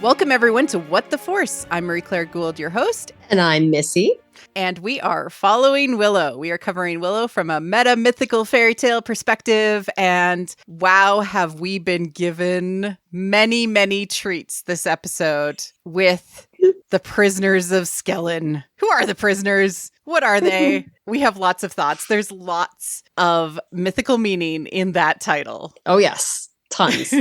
Welcome, everyone, to What the Force. I'm Marie-Claire Gould, your host. And I'm Missy. And we are following Willow. We are covering Willow from a meta-mythical fairy tale perspective. And wow, have we been given many, many treats this episode with the prisoners of Skellin. Who are the prisoners? What are they? We have lots of thoughts. There's lots of mythical meaning in that title. Oh, yes. Tons.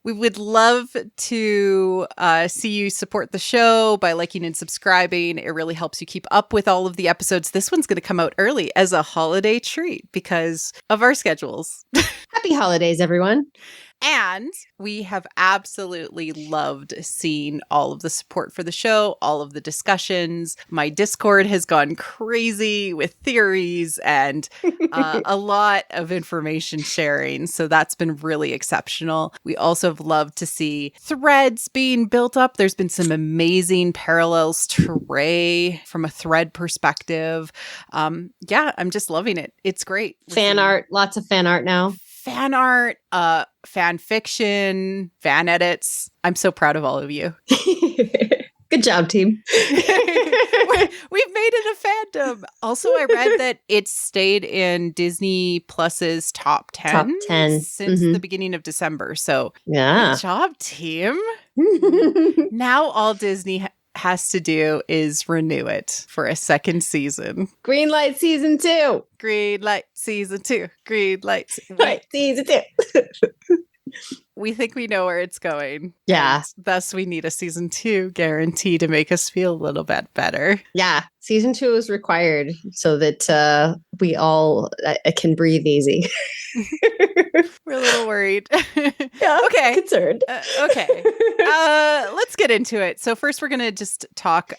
We would love to see you support the show by liking and subscribing. It really helps you keep up with all of the episodes. This one's going to come out early as a holiday treat because of our schedules. Happy holidays, everyone. And we have absolutely loved seeing all of the support for the show, all of the discussions. My Discord has gone crazy with theories and a lot of information sharing. So that's been really exceptional. We also have loved to see threads being built up. There's been some amazing parallels to Ray from a thread perspective. Yeah, I'm just loving it. It's great. Fan art, lots of fan art now. Fan art, fan fiction, fan edits. I'm so proud of all of you. Good job, team. We've made it a fandom. Also, I read that it stayed in Disney Plus's top 10 since the beginning of December. So yeah, good job, team. Now all Disney has to do is renew it for a second season. Green light season 2. Green light season 2. Green light season 2. We think we know where it's going. Yeah. Thus, we need a season 2 guarantee to make us feel a little bit better. Yeah. Season 2 is required so that we all can breathe easy. We're a little worried. Yeah. Okay. Concerned. Okay. Let's get into it. So first, we're going to just talk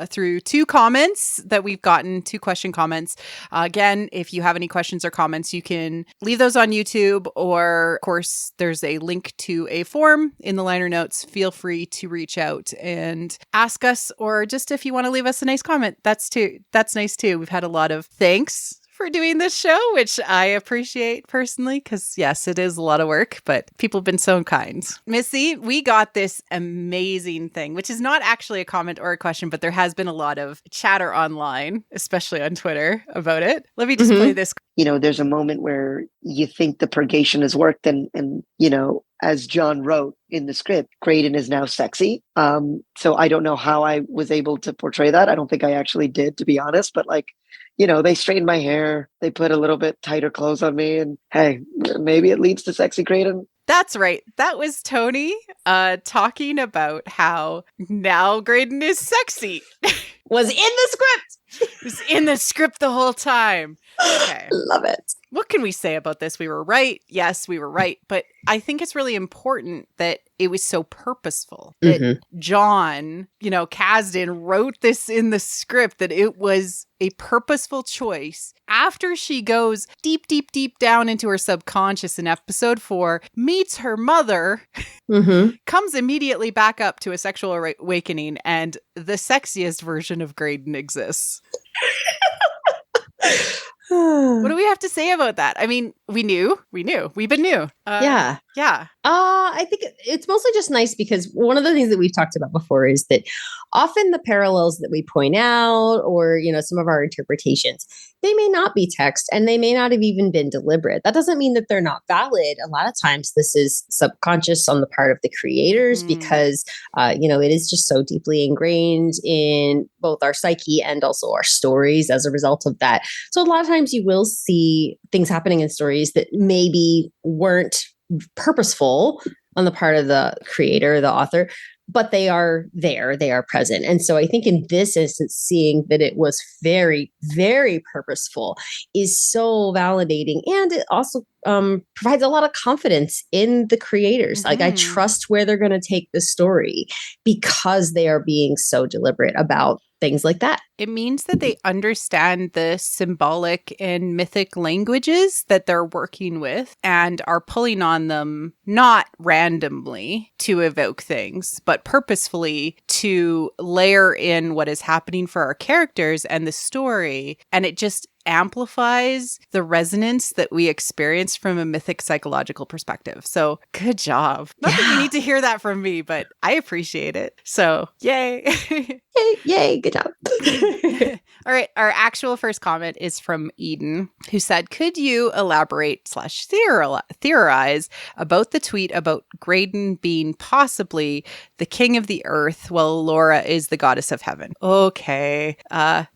through 2 comments that we've gotten, 2 question comments. Again, if you have any questions or comments, you can leave those on YouTube, or of course, there's a link to a form in the liner notes. Feel free to reach out and ask us, or just if you want to leave us a nice comment, that's nice too. We've had a lot of thanks for doing this show, which I appreciate personally, because yes, it is a lot of work, but people have been so kind. Missy, we got this amazing thing, which is not actually a comment or a question, but there has been a lot of chatter online, especially on Twitter, about it. Let me just play this. You know, there's a moment where you think the purgation has worked, and you know, as John wrote in the script, Graydon is now sexy. So I don't know how I was able to portray that. I don't think I actually did, to be honest, but like, you know, they straightened my hair, they put a little bit tighter clothes on me, and hey, maybe it leads to sexy Graydon. That's right. That was Tony talking about how now Graydon is sexy. Was in the script. It was in the script the whole time. Okay. Love it. What can we say about this? We were right. Yes, we were right. But I think it's really important that it was so purposeful. That John, Kasdan wrote this in the script, that it was a purposeful choice. After she goes deep, deep, deep down into her subconscious in episode 4, meets her mother, comes immediately back up to a sexual awakening, and the sexiest version of Graydon exists. What do we have to say about that? I mean, we knew. We've been new. Yeah. I think it's mostly just nice because one of the things that we've talked about before is that often the parallels that we point out, or, some of our interpretations, they may not be text and they may not have even been deliberate. That doesn't mean that they're not valid. A lot of times this is subconscious on the part of the creators because, it is just so deeply ingrained in both our psyche and also our stories as a result of that. So a lot of times you will see things happening in stories that maybe weren't purposeful on the part of the creator, the author, but they are there, they are present. And so I think in this instance, seeing that it was very, very purposeful is so validating. And it also provides a lot of confidence in the creators. Like, I trust where they're going to take the story because they are being so deliberate about things like that. It means that they understand the symbolic and mythic languages that they're working with and are pulling on them not randomly to evoke things, but purposefully to layer in what is happening for our characters and the story. And it just amplifies the resonance that we experience from a mythic psychological perspective. So good job. Not that you need to hear that from me, but I appreciate it. So yay. Yay, good job. All right. Our actual first comment is from Eden, who said, could you elaborate / theorize about the tweet about Graydon being possibly the king of the earth while Laura is the goddess of heaven? Okay.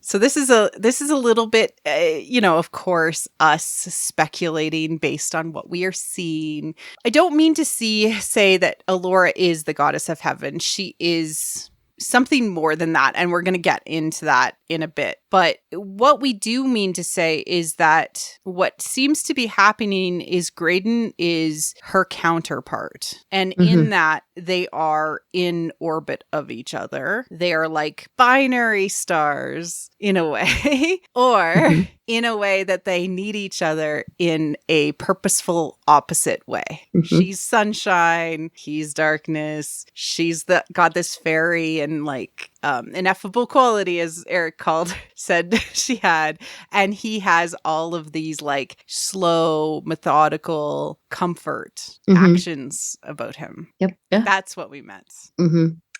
So this is a little bit, of course, us speculating based on what we are seeing. I don't mean to say that Allura is the goddess of heaven. She is something more than that, and we're going to get into that in a bit. But what we do mean to say is that what seems to be happening is Graydon is her counterpart. And in that, they are in orbit of each other. They are like binary stars in a way, or in a way that they need each other in a purposeful opposite way. She's sunshine, he's darkness, she's got this fairy and like ineffable quality, as Eric said she had, and he has all of these like slow, methodical comfort actions about him. Yep. Yeah. That's what we meant.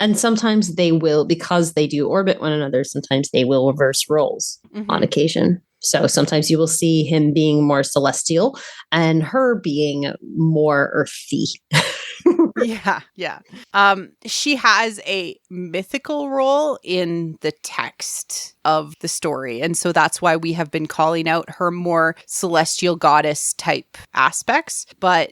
And sometimes they will, because they do orbit one another, sometimes they will reverse roles on occasion. So sometimes you will see him being more celestial and her being more earthy. Yeah. She has a mythical role in the text of the story. And so that's why we have been calling out her more celestial goddess type aspects. But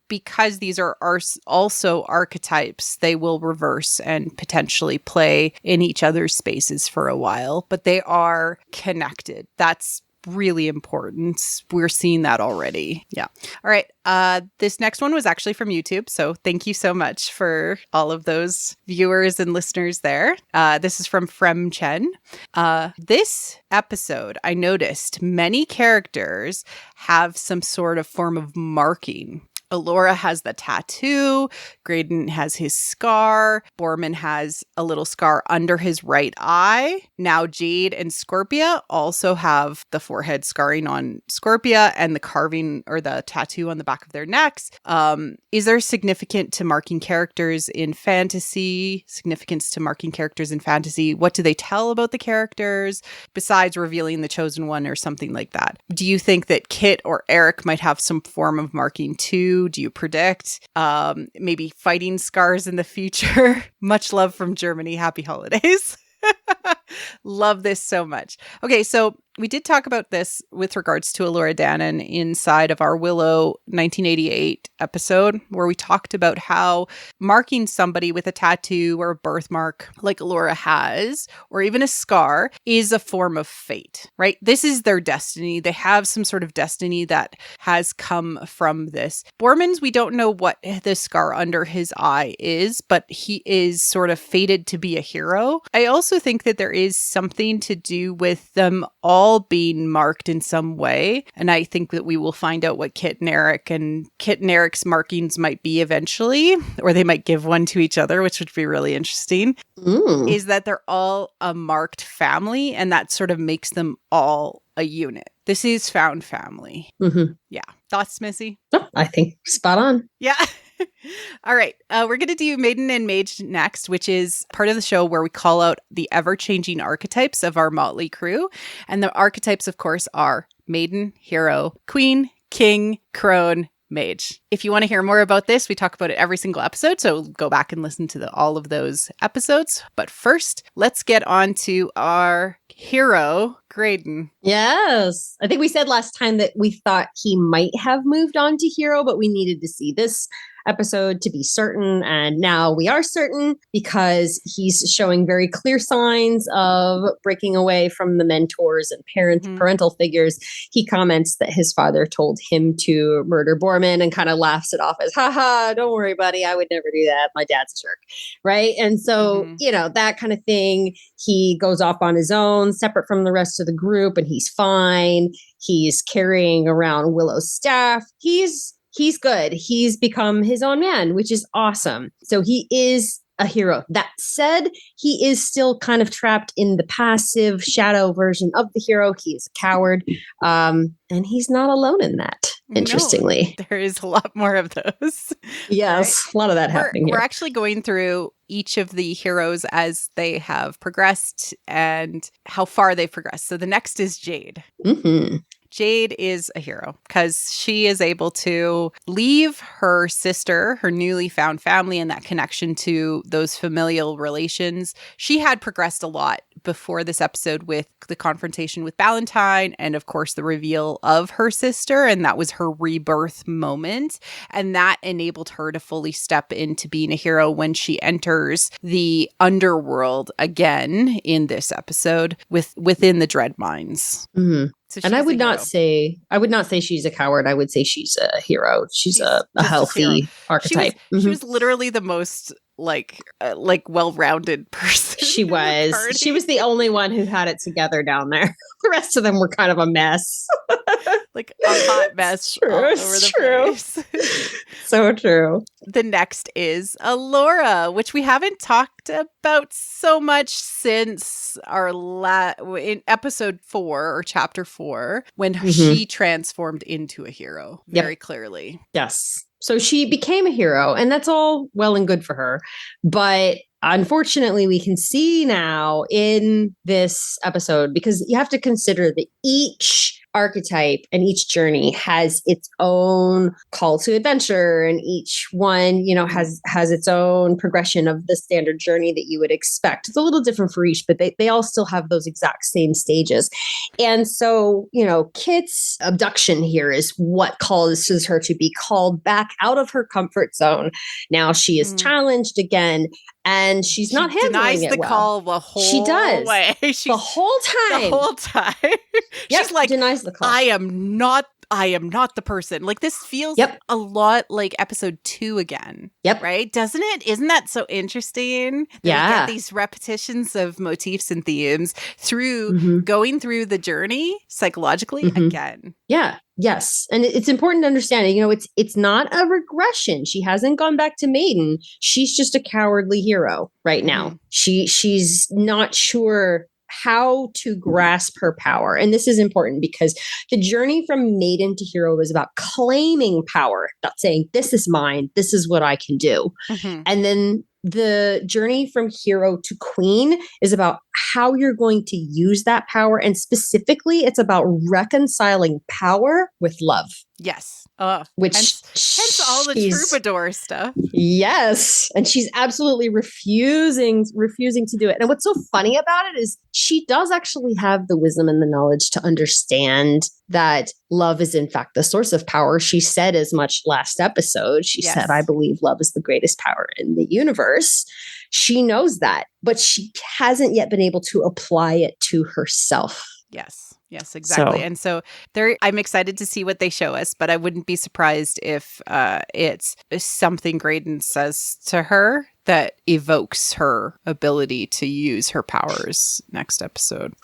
because these are also archetypes, they will reverse and potentially play in each other's spaces for a while. But they are connected. That's really important. We're seeing that already. Yeah. All right. This next one was actually from YouTube. So thank you so much for all of those viewers and listeners there. This is from Frem Chen. This episode, I noticed many characters have some sort of form of marking. Allura has the tattoo, Graydon has his scar, Borman has a little scar under his right eye. Now Jade and Scorpia also have the forehead scarring on Scorpia and the carving or the tattoo on the back of their necks. Is there significance to marking characters in fantasy? What do they tell about the characters besides revealing the chosen one or something like that? Do you think that Kit or Eric might have some form of marking too? Do you predict maybe fighting scars in the future? Much love from Germany. Happy holidays. Love this so much. Okay, so we did talk about this with regards to Allura Dannon inside of our Willow 1988 episode, where we talked about how marking somebody with a tattoo or a birthmark like Allura has, or even a scar, is a form of fate, right? This is their destiny. They have some sort of destiny that has come from this. Borman's, we don't know what the scar under his eye is, but he is sort of fated to be a hero. I also think that there is something to do with them all being marked in some way. And I think that we will find out what Kit and Eric's markings might be eventually, or they might give one to each other, which would be really interesting. Is that they're all a marked family, and that sort of makes them all a unit. This is found family. Yeah. Thoughts, Missy? Oh, I think spot on. Yeah. All right. We're going to do Maiden and Mage next, which is part of the show where we call out the ever-changing archetypes of our motley crew. And the archetypes, of course, are Maiden, Hero, Queen, King, Crone, Mage. If you want to hear more about this, we talk about it every single episode, so go back and listen to all of those episodes. But first, let's get on to our hero, Graydon. Yes. I think we said last time that we thought he might have moved on to hero, but we needed to see this episode to be certain. And now we are certain because he's showing very clear signs of breaking away from the mentors and parental figures. He comments that his father told him to murder Borman and kind of laughs it off as, haha, don't worry, buddy. I would never do that. My dad's a jerk. Right. And so, that kind of thing. He goes off on his own, separate from the rest of the group, and he's fine. He's carrying around Willow's staff. He's good. He's become his own man, which is awesome. So he is a hero. That said, he is still kind of trapped in the passive shadow version of the hero. He is a coward. And he's not alone in that, interestingly. No, there is a lot more of those. Yes, right? A lot of that happening here. We're actually going through each of the heroes as they have progressed and how far they've progressed. So the next is Jade. Mm-hmm. Jade is a hero because she is able to leave her sister, her newly found family, and that connection to those familial relations. She had progressed a lot before this episode with the confrontation with Ballantyne and, of course, the reveal of her sister. And that was her rebirth moment. And that enabled her to fully step into being a hero when she enters the underworld again in this episode within the Dread Mines. Mm-hmm. So and I would not say she's a coward. I would say she's a hero. She's a healthy archetype. She was literally the most like well-rounded person. She was the only one who had it together down there. The rest of them were kind of a mess. Like a hot mess all over the place. So true. The next is Alora, which we haven't talked about so much since our in episode 4 or chapter 4, when she transformed into a hero very clearly. Yes. So she became a hero, and that's all well and good for her. But unfortunately, we can see now in this episode, because you have to consider that each archetype and each journey has its own call to adventure, and each one, has its own progression of the standard journey that you would expect. It's a little different for each, but they all still have those exact same stages. And so, Kit's abduction here is what causes her to be called back out of her comfort zone. Now she is challenged again, and she's not handling denies it the well. call the whole she does way. The whole time. The whole time. She's like, denies the call. I am not the person. Like, this feels a lot like episode 2 again. Yep. Right? Doesn't it? Isn't that so interesting? That we get these repetitions of motifs and themes through going through the journey psychologically again. Yeah. Yes. And it's important to understand, it's not a regression. She hasn't gone back to Maiden. She's just a cowardly hero right now. She's not sure how to grasp her power. And this is important because the journey from Maiden to hero is about claiming power, not saying, this is mine, this is what I can do. And then the journey from hero to queen is about how you're going to use that power. And specifically, it's about reconciling power with love. Yes. Which hence all the troubadour stuff. Yes. And she's absolutely refusing to do it. And what's so funny about it is she does actually have the wisdom and the knowledge to understand that love is in fact the source of power. She said as much last episode. She said, I believe love is the greatest power in the universe. She knows that, but she hasn't yet been able to apply it to herself. Yes, exactly. And so I'm excited to see what they show us, but I wouldn't be surprised if it's something Graydon says to her that evokes her ability to use her powers next episode.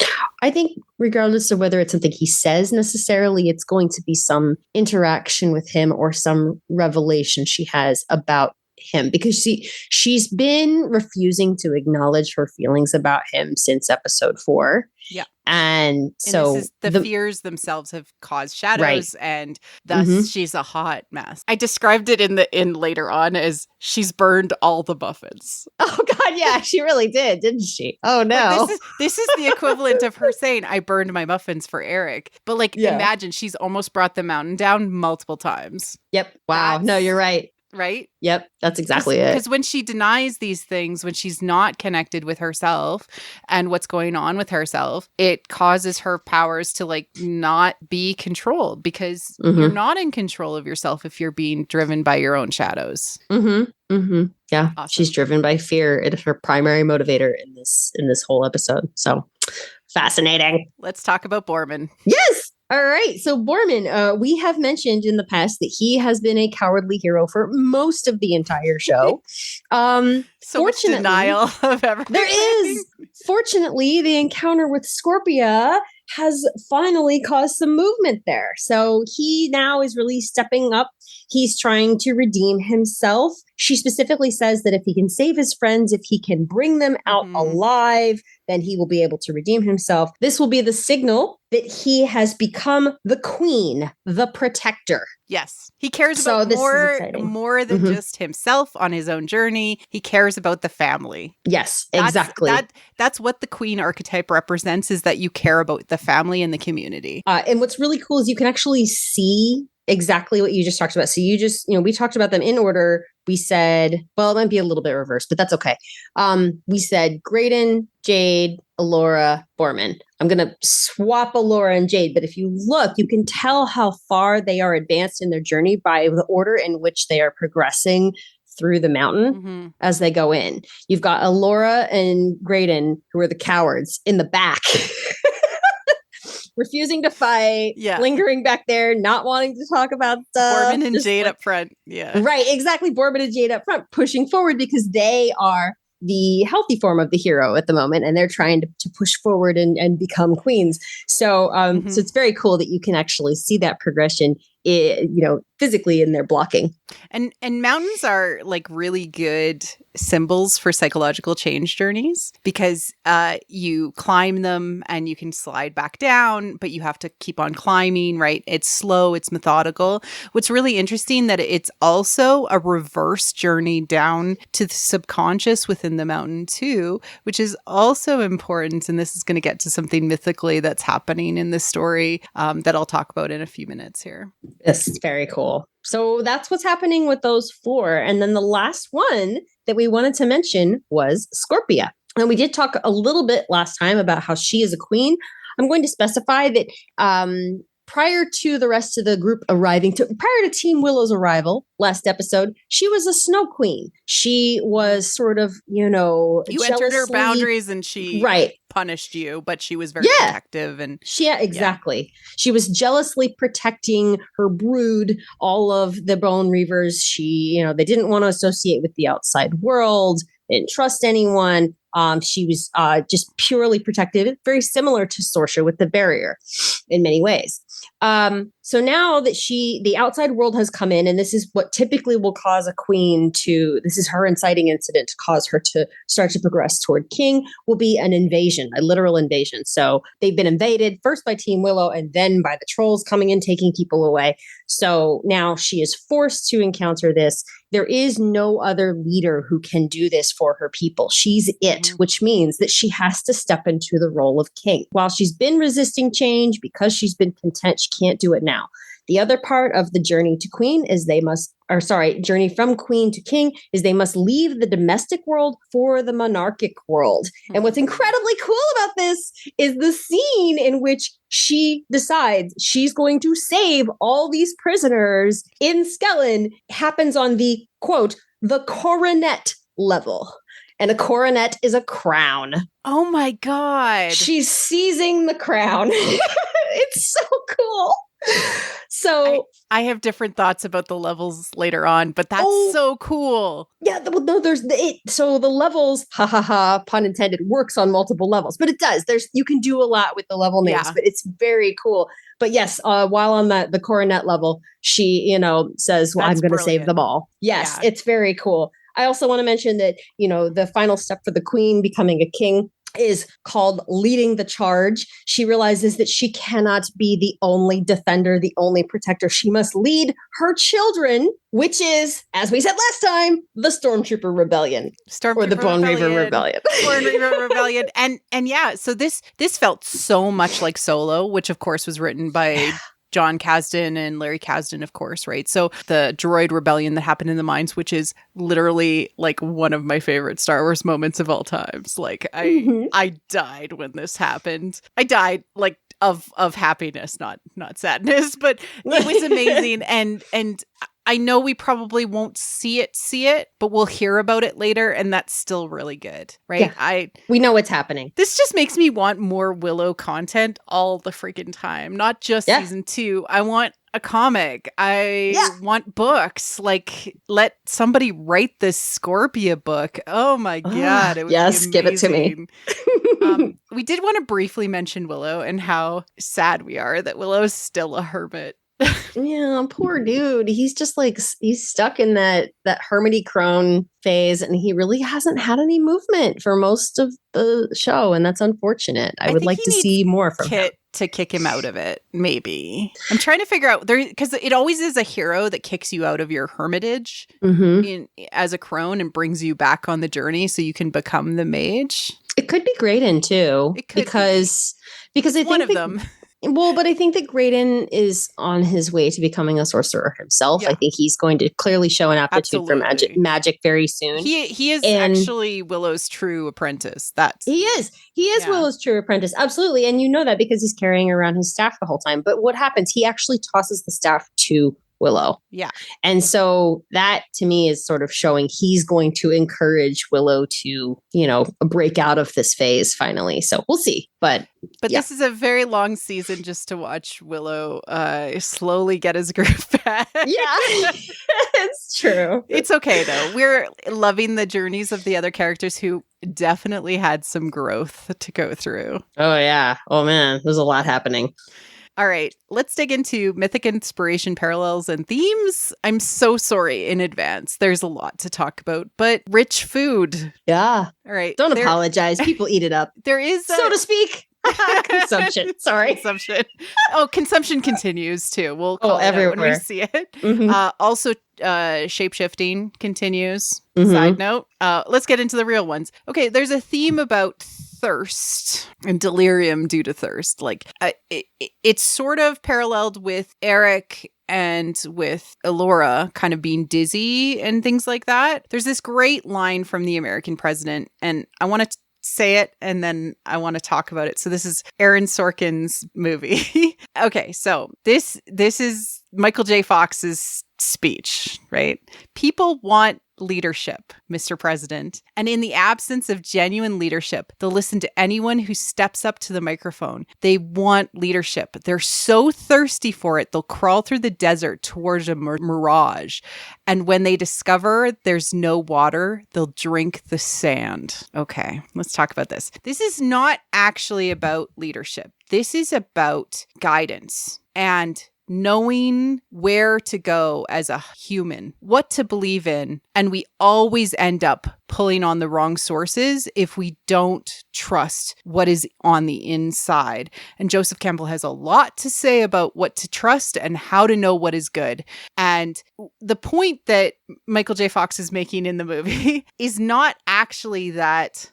I think regardless of whether it's something he says necessarily, it's going to be some interaction with him or some revelation she has about him, because she's been refusing to acknowledge her feelings about him since episode 4. Yeah. And so the fears themselves have caused shadows, and thus she's a hot mess. I described it in later on as she's burned all the muffins. Oh God, yeah, she really didn't she? Oh no. Like, this is the equivalent of her saying, I burned my muffins for Eric. But imagine she's almost brought the mountain down multiple times. Yep. Wow. No, you're right. Right? Yep, that's exactly it. Because when she denies these things, when she's not connected with herself and what's going on with herself, it causes her powers to not be controlled, because you're not in control of yourself if you're being driven by your own shadows. Yeah, awesome. She's driven by fear. It is her primary motivator in this whole episode. So fascinating. Let's talk about Borman. Yes. All right. So Borman, we have mentioned in the past that he has been a cowardly hero for most of the entire show. So much denial of everything. Fortunately, the encounter with Scorpia has finally caused some movement there. So he now is really stepping up. He's trying to redeem himself. She specifically says that if he can save his friends, if he can bring them out alive, then he will be able to redeem himself. This will be the signal that he has become the queen, the protector. Yes. He cares about more than just himself on his own journey. He cares about the family. Yes, exactly. That's what the queen archetype represents, is that you care about the family and the community. And what's really cool is you can actually see exactly what you just talked about. So we talked about them in order. We said, well, it might be a little bit reversed, but that's okay. We said Graydon, Jade, Allura, Borman. I'm going to swap Allura and Jade, but if you look, you can tell how far they are advanced in their journey by the order in which they are progressing through the mountain as they go in. You've got Allura and Graydon, who are the cowards, in the back. Refusing to fight, lingering back there, not wanting to talk about stuff. Borman and Jade up front. Yeah. Right, exactly. Borman and Jade up front, pushing forward because they are the healthy form of the hero at the moment, and they're trying to push forward and become queens. So, so it's very cool that you can actually see that progression, physically in their blocking. And mountains are like really good symbols for psychological change journeys, because you climb them and you can slide back down, but you have to keep on climbing, right? It's slow, it's methodical. What's really interesting that it's also a reverse journey down to the subconscious within the mountain too, which is also important. And this is going to get to something mythically that's happening in this story that I'll talk about in a few minutes here. This is very cool. So that's what's happening with those 4. And then the last one that we wanted to mention was Scorpia. And we did talk a little bit last time about how she is a queen. I'm going to specify that prior to the rest of the group arriving, prior to Team Willow's arrival last episode, she was a snow queen. She was sort of, you entered her boundaries and she punished you, but she was very protective. And exactly. Yeah. She was jealously protecting her brood, all of the Bone Reavers. They didn't want to associate with the outside world, didn't trust anyone. She was just purely protective, very similar to Sorsha with the barrier in many ways. So now that the outside world has come in, and this is what typically will cause a queen this is her inciting incident to cause her to start to progress toward king, will be an invasion, a literal invasion. So they've been invaded first by Team Willow and then by the trolls coming in, taking people away. So now she is forced to encounter this. There is no other leader who can do this for her people. She's it, which means that she has to step into the role of king. While she's been resisting change because she's been content, she can't do it now. The other part of the journey to queen is journey from queen to king is they must leave the domestic world for the monarchic world. And what's incredibly cool about this is the scene in which she decides she's going to save all these prisoners in Skellin happens on the, quote, the coronet level. And a coronet is a crown. Oh my God. She's seizing the crown. It's so cool. So I have different thoughts about the levels later on, but that's so cool. Yeah, so the levels, pun intended, works on multiple levels, but it does. You can do a lot with the level names, but it's very cool. But yes, while on the coronet level, she, says, well, I'm going to save them all. Yes, it's very cool. I also want to mention that, the final step for the queen becoming a king is called leading the charge. She realizes that she cannot be the only defender, the only protector. She must lead her children, which is, as we said last time, the Stormtrooper Rebellion. Or the Bone Reaver Rebellion. Bone Reaver Rebellion. And so this felt so much like Solo, which of course was written by John Kasdan and Larry Kasdan, of course, right? So the droid rebellion that happened in the mines, which is literally like one of my favorite Star Wars moments of all times. Like I died when this happened. I died like of happiness, not sadness, but it was amazing. And I know we probably won't see it, but we'll hear about it later, and that's still really good, right? Yeah. We know what's happening. This just makes me want more Willow content all the freaking time, not just season 2. I want a comic. I want books. Like, let somebody write this Scorpia book. Oh my God. It would be give it to me. We did want to briefly mention Willow and how sad we are that Willow is still a hermit. Yeah, poor dude. He's just like, he's stuck in that hermity crone phase, and he really hasn't had any movement for most of the show, and that's unfortunate. I would like to see more from him. To kick him out of it, maybe. I'm trying to figure out there, because it always is a hero that kicks you out of your hermitage as a crone and brings you back on the journey so you can become the mage. It could be Graydon too, because I think one of them. Well, but I think that Graydon is on his way to becoming a sorcerer himself. I think he's going to clearly show an aptitude for magic very soon. He is actually Willow's true apprentice. He is Willow's true apprentice. Absolutely. And you know that because he's carrying around his staff the whole time. But what happens? He actually tosses the staff to Willow. Yeah. And so that to me is sort of showing he's going to encourage Willow to, break out of this phase finally. So we'll see. But this is a very long season just to watch Willow slowly get his groove back. Yeah, it's true. It's okay, though. We're loving the journeys of the other characters who definitely had some growth to go through. Oh, yeah. Oh, man. There's a lot happening. All right, let's dig into mythic inspiration, parallels, and themes. I'm so sorry in advance. There's a lot to talk about, but rich food. Yeah. All right. Don't apologize. People eat it up. There is, so to speak. Consumption. Sorry. Consumption. Oh, consumption continues too. We'll call it everywhere out when we see it. Also, shape-shifting continues. Mm-hmm. Side note. Let's get into the real ones. Okay, there's a theme about thirst and delirium due to thirst. Like, it's sort of paralleled with Eric and with Elora kind of being dizzy and things like that. There's this great line from the American president, and I want to say it and then I want to talk about it. So this is Aaron Sorkin's movie. Okay, so this is Michael J. Fox's speech, right? People want leadership, Mr. President. And in the absence of genuine leadership, they'll listen to anyone who steps up to the microphone. They want leadership. They're so thirsty for it, they'll crawl through the desert towards a mirage. And when they discover there's no water, they'll drink the sand. Okay, let's talk about this. This is not actually about leadership. This is about guidance and knowing where to go as a human, what to believe in. And we always end up pulling on the wrong sources if we don't trust what is on the inside. And Joseph Campbell has a lot to say about what to trust and how to know what is good. And the point that Michael J. Fox is making in the movie is not actually that,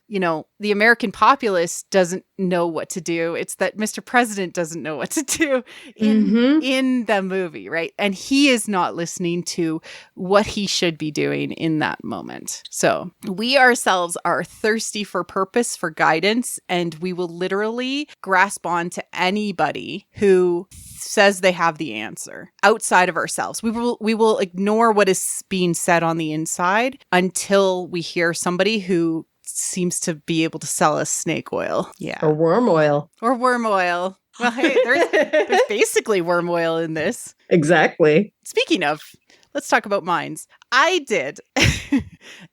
the American populace doesn't know what to do. It's that Mr. President doesn't know what to do in the movie, right? And he is not listening to what he should be doing in that moment. So we ourselves are thirsty for purpose, for guidance, and we will literally grasp on to anybody who says they have the answer outside of ourselves. We will ignore what is being said on the inside until we hear somebody who seems to be able to sell us snake oil. Yeah. Or worm oil. Well, hey, there's basically worm oil in this. Exactly. Speaking of, let's talk about minds. I did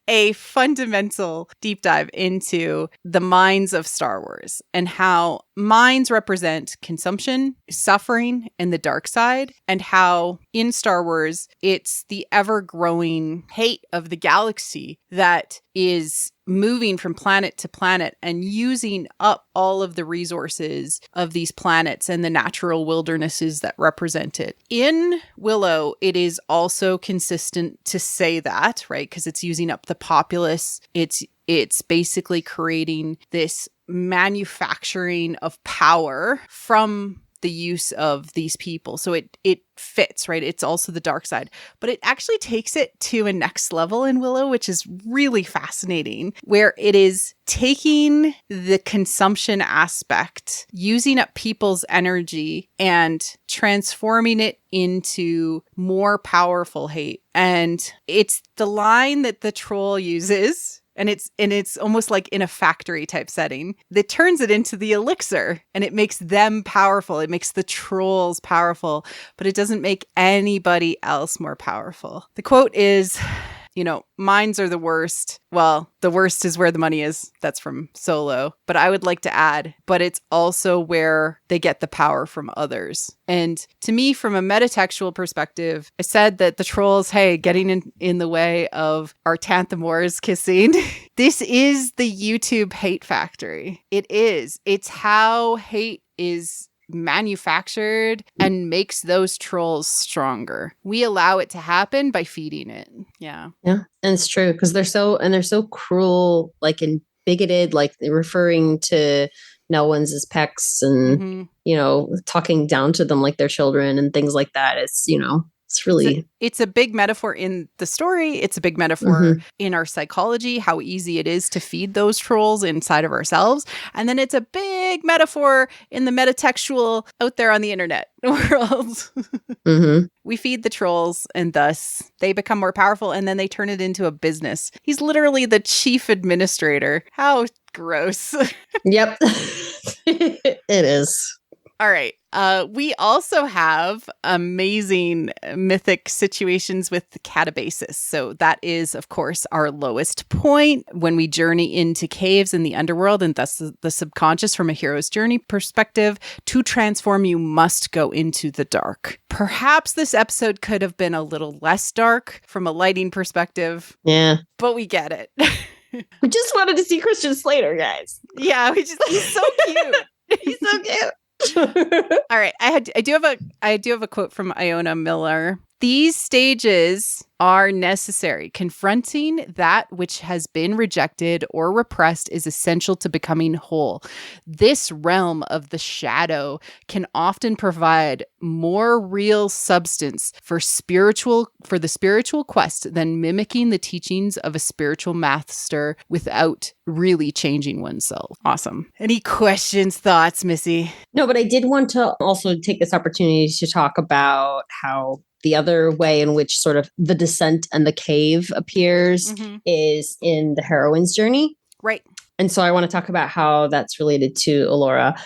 a fundamental deep dive into the minds of Star Wars and how minds represent consumption, suffering, and the dark side, and how in Star Wars, it's the ever-growing hate of the galaxy that is moving from planet to planet and using up all of the resources of these planets and the natural wildernesses that represent it. In Willow, it is also consistent to say that, right? Because it's using up the populace. It's basically creating this manufacturing of power from the use of these people. So it fits, right? It's also the dark side, but it actually takes it to a next level in Willow, which is really fascinating, where it is taking the consumption aspect, using up people's energy and transforming it into more powerful hate. And it's the line that the troll uses. And it's almost like in a factory type setting that turns it into the elixir, and it makes them powerful. It makes the trolls powerful, but it doesn't make anybody else more powerful. The quote is, mines are the worst. Well, the worst is where the money is. That's from Solo. But I would like to add, but it's also where they get the power from others. And to me, from a metatextual perspective, I said that the trolls, getting in the way of our Tanthamors kissing. This is the YouTube hate factory. It is. It's how hate is manufactured and makes those trolls stronger. We allow it to happen by feeding it. Yeah. And it's true, because they're so cruel, like, and bigoted, like referring to no one's as pecs and talking down to them like they're children and things like that. It's it's really it's a big metaphor in the story. It's a big metaphor in our psychology, how easy it is to feed those trolls inside of ourselves. And then it's a big metaphor in the metatextual out there on the internet world. We feed the trolls, and thus they become more powerful, and then they turn it into a business. He's literally the chief administrator. How gross. Yep. It is. All right. We also have amazing mythic situations with the catabasis. So that is, of course, our lowest point when we journey into caves in the underworld, and thus the subconscious from a hero's journey perspective. To transform, you must go into the dark. Perhaps this episode could have been a little less dark from a lighting perspective. Yeah. But we get it. We just wanted to see Christian Slater, guys. Yeah, he's so cute. He's so cute. All right. I do have a quote from Iona Miller. These stages are necessary. Confronting that which has been rejected or repressed is essential to becoming whole. This realm of the shadow can often provide more real substance for the spiritual quest than mimicking the teachings of a spiritual master without really changing oneself. Awesome. Any questions, thoughts, Missy? No, but I did want to also take this opportunity to talk about how the other way in which sort of the descent and the cave appears is in the heroine's journey. Right. And so I want to talk about how that's related to Allura,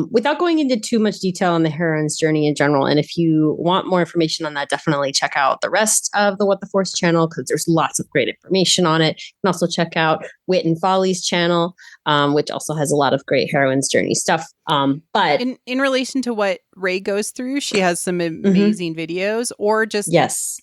without going into too much detail on the heroine's journey in general. And if you want more information on that, definitely check out the rest of the What the Force channel, because there's lots of great information on it. You can also check out Wit and Folly's channel, which also has a lot of great heroine's journey stuff. But in relation to what Ray goes through, she has some amazing videos, or just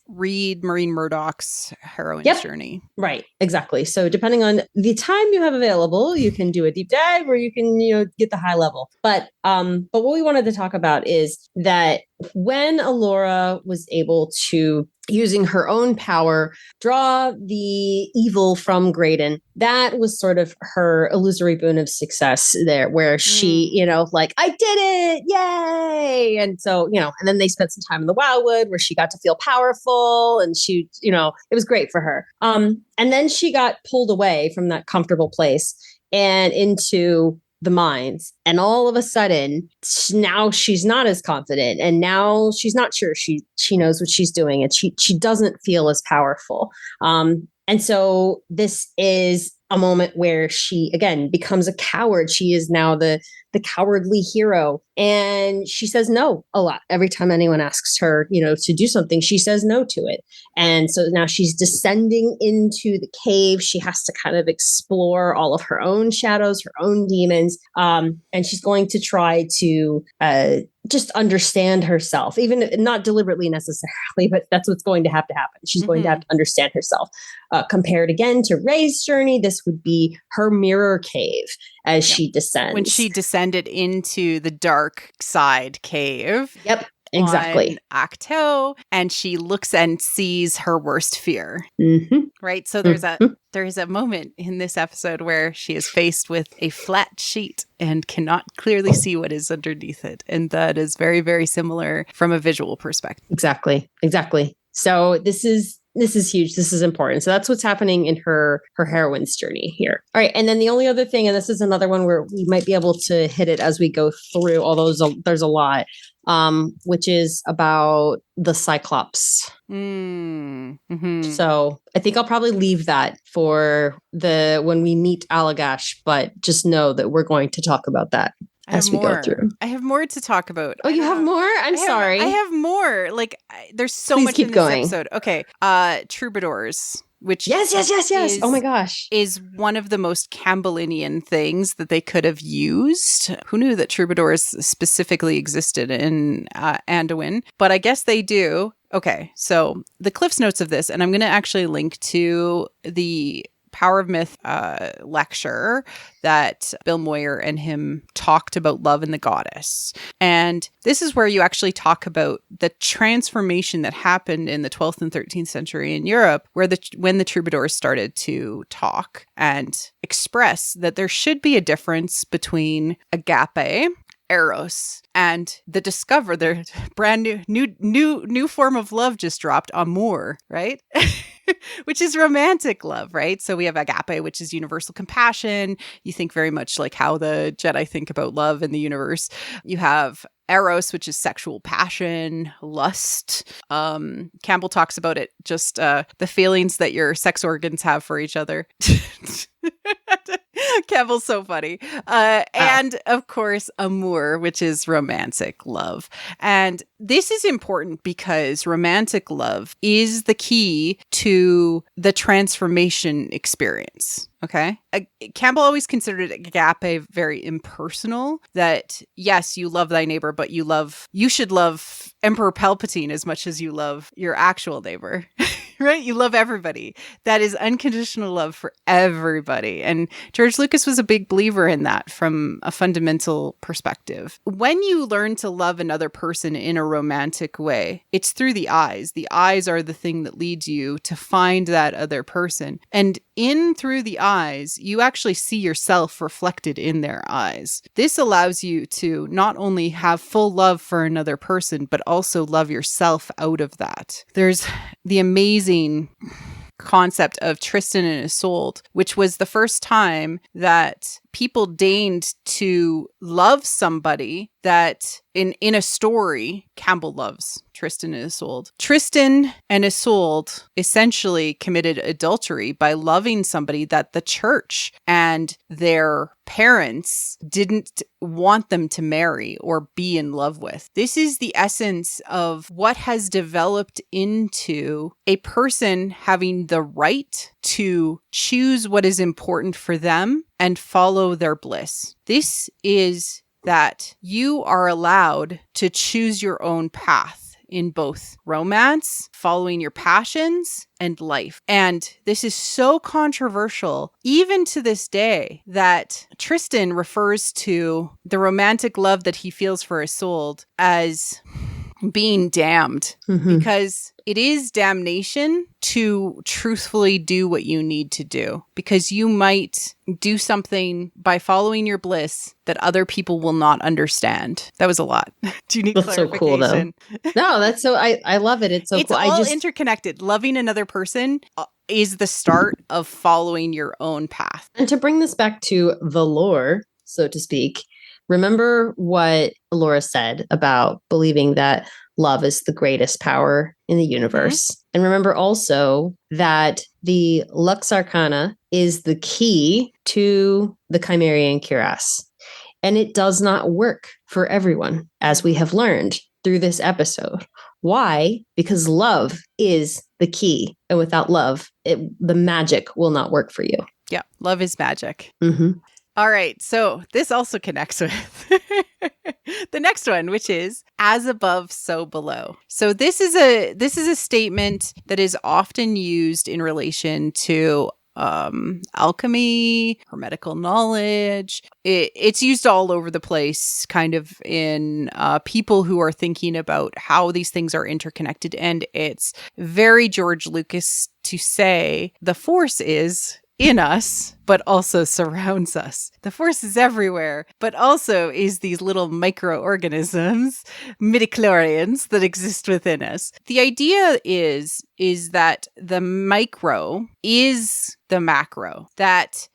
read Maureen Murdoch's heroine's journey. Right, exactly. So depending on the time you have available, you can do a deep dive, or you can get the high level. But what we wanted to talk about is that when Allura was able to, using her own power, draw the evil from Graydon, that was sort of her illusory boon of success there, where she, I did it, yay! And so, and then they spent some time in the Wildwood where she got to feel powerful, and she, it was great for her. And then she got pulled away from that comfortable place and into the mines, and all of a sudden now she's not as confident, and now she's not sure she knows what she's doing, and she doesn't feel as powerful. And so this is a moment where she again becomes a coward. She is now the cowardly hero, and she says no a lot. Every time anyone asks her, to do something, she says no to it. And so now she's descending into the cave. She has to kind of explore all of her own shadows, her own demons, and she's going to try to just understand herself, even not deliberately necessarily, but that's what's going to happen. She's going to have to understand herself. Compared again to Ray's journey, this would be her mirror cave as she descends. When she descended into the dark side cave. Yep. Exactly. on Acto, and she looks and sees her worst fear. Right? So there is a moment in this episode where she is faced with a flat sheet and cannot clearly see what is underneath it. And that is very, very similar from a visual perspective. Exactly. So this is huge. This is important. So that's what's happening in her heroine's journey here. All right. And then the only other thing, and this is another one where we might be able to hit it as we go through, although there's a lot, which is about the Cyclops. So I think I'll probably leave that for when we meet Allagash, but just know that we're going to talk about that as we go through. I have more to talk about. Oh, you have more? I'm sorry. I have more. Like, there's so much in this episode. Okay. Troubadours, which yes. Oh my gosh. Is one of the most Campbellinian things that they could have used. Who knew that troubadours specifically existed in Anduin? But I guess they do. Okay. So the Cliff's Notes of this, and I'm going to actually link to the Power of Myth lecture that Bill Moyer and him talked about love and the goddess. And this is where you actually talk about the transformation that happened in the 12th and 13th century in Europe, when the troubadours started to talk and express that there should be a difference between agape, Eros, and their brand new form of love just dropped, amour, right? Which is romantic love, right? So we have agape, which is universal compassion. You think very much like how the Jedi think about love in the universe. You have Eros, which is sexual passion, lust. Campbell talks about it, just the feelings that your sex organs have for each other. Campbell's so funny. And of course, amour, which is romantic love. And this is important because romantic love is the key to the transformation experience. Okay. Campbell always considered agape very impersonal, that yes, you love thy neighbor, but you should love Emperor Palpatine as much as you love your actual neighbor. Right? You love everybody. That is unconditional love for everybody. And George Lucas was a big believer in that from a fundamental perspective. When you learn to love another person in a romantic way, it's through the eyes. The eyes are the thing that leads you to find that other person. And through the eyes, you actually see yourself reflected in their eyes. This allows you to not only have full love for another person, but also love yourself out of that. There's the amazing concept of Tristan and Isolde, which was the first time that people deigned to love somebody that in a story, Campbell loves Tristan and Isolde. Tristan and Isolde essentially committed adultery by loving somebody that the church and their parents didn't want them to marry or be in love with. This is the essence of what has developed into a person having the right to choose what is important for them and follow their bliss. This is that you are allowed to choose your own path in both romance, following your passions, and life. And this is so controversial, even to this day, that Tristan refers to the romantic love that he feels for Isolde as being damned, because it is damnation to truthfully do what you need to do, because you might do something by following your bliss that other people will not understand. That was a lot. Do you need clarification? So cool, though. No, that's so, I love it. It's so it's cool. All interconnected. Loving another person is the start of following your own path. And to bring this back to the lore, so to speak, remember what Laura said about believing that love is the greatest power in the universe. And remember also that the Lux Arcana is the key to the Chimerian cuirass. And it does not work for everyone, as we have learned through this episode. Why? Because love is the key. And without love, the magic will not work for you. Yeah, love is magic. All right, so this also connects with the next one, which is as above, so below. So this is a statement that is often used in relation to alchemy, hermetical knowledge. It's used all over the place, kind of in people who are thinking about how these things are interconnected. And it's very George Lucas to say the Force is in us, but also surrounds us. The Force is everywhere, but also is these little microorganisms, midichlorians, that exist within us. The idea is that the micro is the macro, that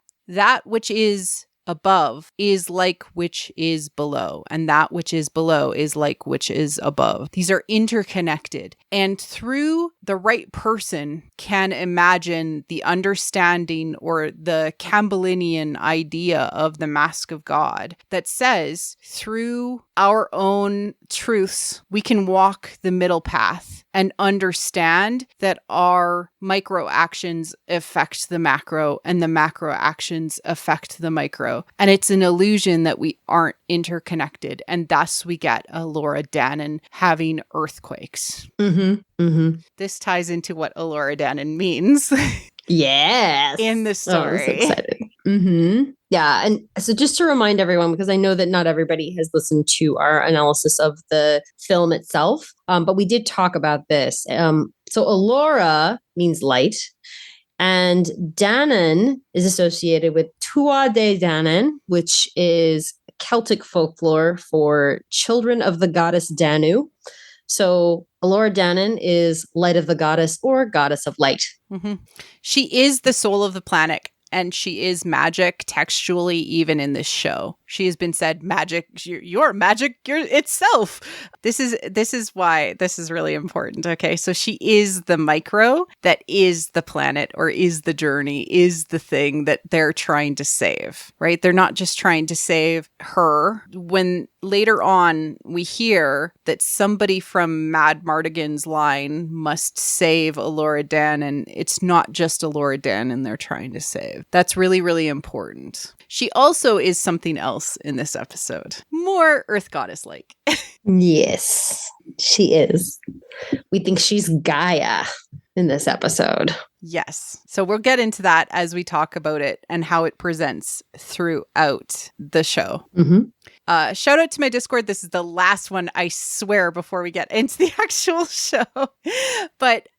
which is above is like which is below, and that which is below is like which is above. These are interconnected, and through the right person can imagine the understanding or the Campbellian idea of the Mask of God that says through our own truths, we can walk the middle path and understand that our micro actions affect the macro and the macro actions affect the micro. And it's an illusion that we aren't interconnected. And thus we get Elora Danan having earthquakes. This ties into what Elora Danan means. Yes. In the story. Oh, that's exciting. Yeah. And so just to remind everyone, because I know that not everybody has listened to our analysis of the film itself, but we did talk about this. So Elora means light, and Danan is associated with Tua de Danan, which is Celtic folklore for children of the goddess Danu. So Elora Danan is light of the goddess or goddess of light. She is the soul of the planet, and she is magic textually, even in this show. She has been said magic, you're magic itself. This is why this is really important. Okay, so she is the micro that is the planet or is the journey, is the thing that they're trying to save, right? They're not just trying to save her. When later on we hear that somebody from Mad Mardigan's line must save Elora Danan, it's not just Elora Danan they're trying to save. That's really, really important. She also is something else in this episode. More Earth Goddess-like. Yes, she is. We think she's Gaia in this episode. Yes. So we'll get into that as we talk about it and how it presents throughout the show. Shout out to my Discord. This is the last one, I swear, before we get into the actual show. But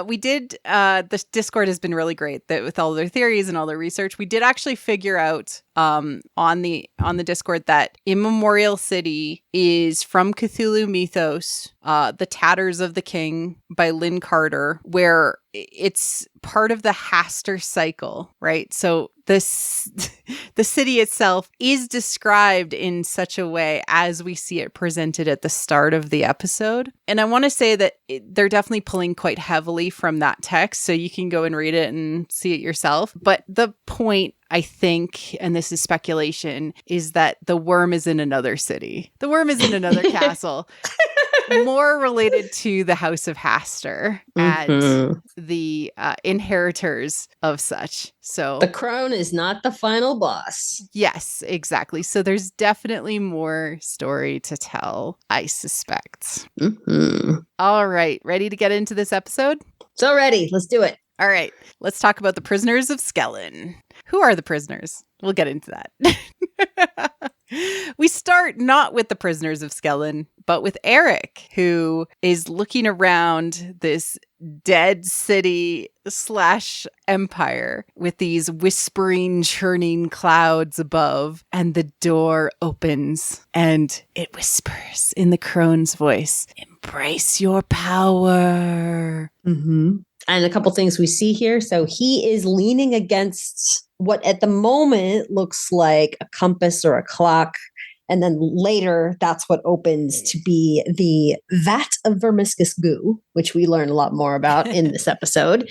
we did, the Discord has been really great that with all their theories and all their research. We did actually figure out on the Discord that Immemorial City is from Cthulhu mythos, The Tatters of the King by Lynn Carter, where it's part of the Hastur cycle, right? So the city itself is described in such a way as we see it presented at the start of the episode. And I want to say that they're definitely pulling quite heavily from that text, so you can go and read it and see it yourself. But the point, I think, and this is speculation, is that the worm is in another city. The worm is in another castle. More related to the House of Hastur and the inheritors of such. So the crown is not the final boss. Yes, exactly. So there's definitely more story to tell, I suspect. All right. Ready to get into this episode? So ready. Let's do it. All right. Let's talk about the prisoners of Skellin. Who are the prisoners? We'll get into that. We start not with the prisoners of Skellin, but with Eric, who is looking around this dead city / empire with these whispering, churning clouds above. And the door opens and it whispers in the crone's voice, "Embrace your power." And a couple things we see here. So he is leaning against what at the moment looks like a compass or a clock. And then later, that's what opens to be the vat of vermiscus goo, which we learn a lot more about in this episode.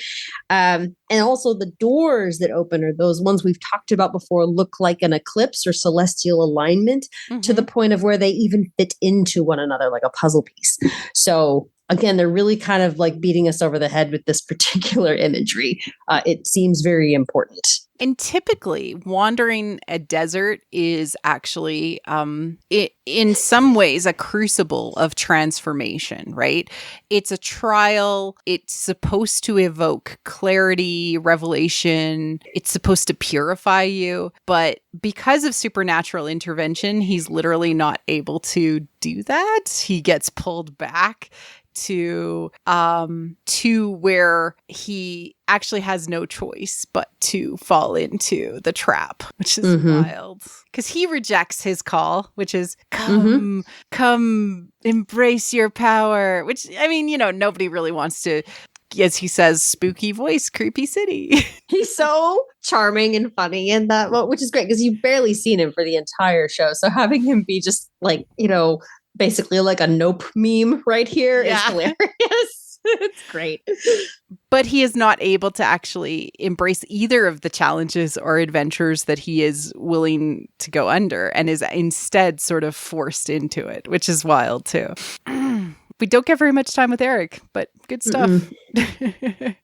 And also the doors that open are those ones we've talked about before, look like an eclipse or celestial alignment to the point of where they even fit into one another like a puzzle piece. So again, they're really kind of like beating us over the head with this particular imagery. It seems very important. And typically, wandering a desert is actually, in some ways, a crucible of transformation, right? It's a trial. It's supposed to evoke clarity, revelation. It's supposed to purify you. But because of supernatural intervention, he's literally not able to do that. He gets pulled back to where he actually has no choice but to fall into the trap, which is wild, because he rejects his call, which is come embrace your power, which, I mean, nobody really wants to, as he says, spooky voice, creepy city. He's so charming and funny in that, which is great because you've barely seen him for the entire show. So having him be just like, basically like a nope meme right here is hilarious. It's great. But he is not able to actually embrace either of the challenges or adventures that he is willing to go under, and is instead sort of forced into it, which is wild too. We don't get very much time with Eric, but good stuff.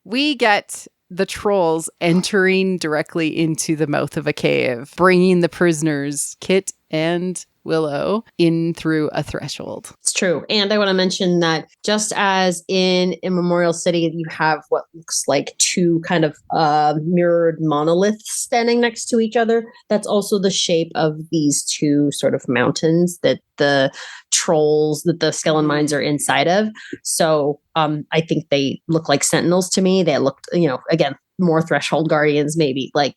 We get the trolls entering directly into the mouth of a cave, bringing the prisoners, Kit and Willow, in through a threshold. It's true. And I want to mention that just as in Immemorial City, you have what looks like two kind of mirrored monoliths standing next to each other. That's also the shape of these two sort of mountains that the trolls, that the Skellin mines are inside of. So I think they look like sentinels to me. They looked, again, more threshold guardians, maybe. Like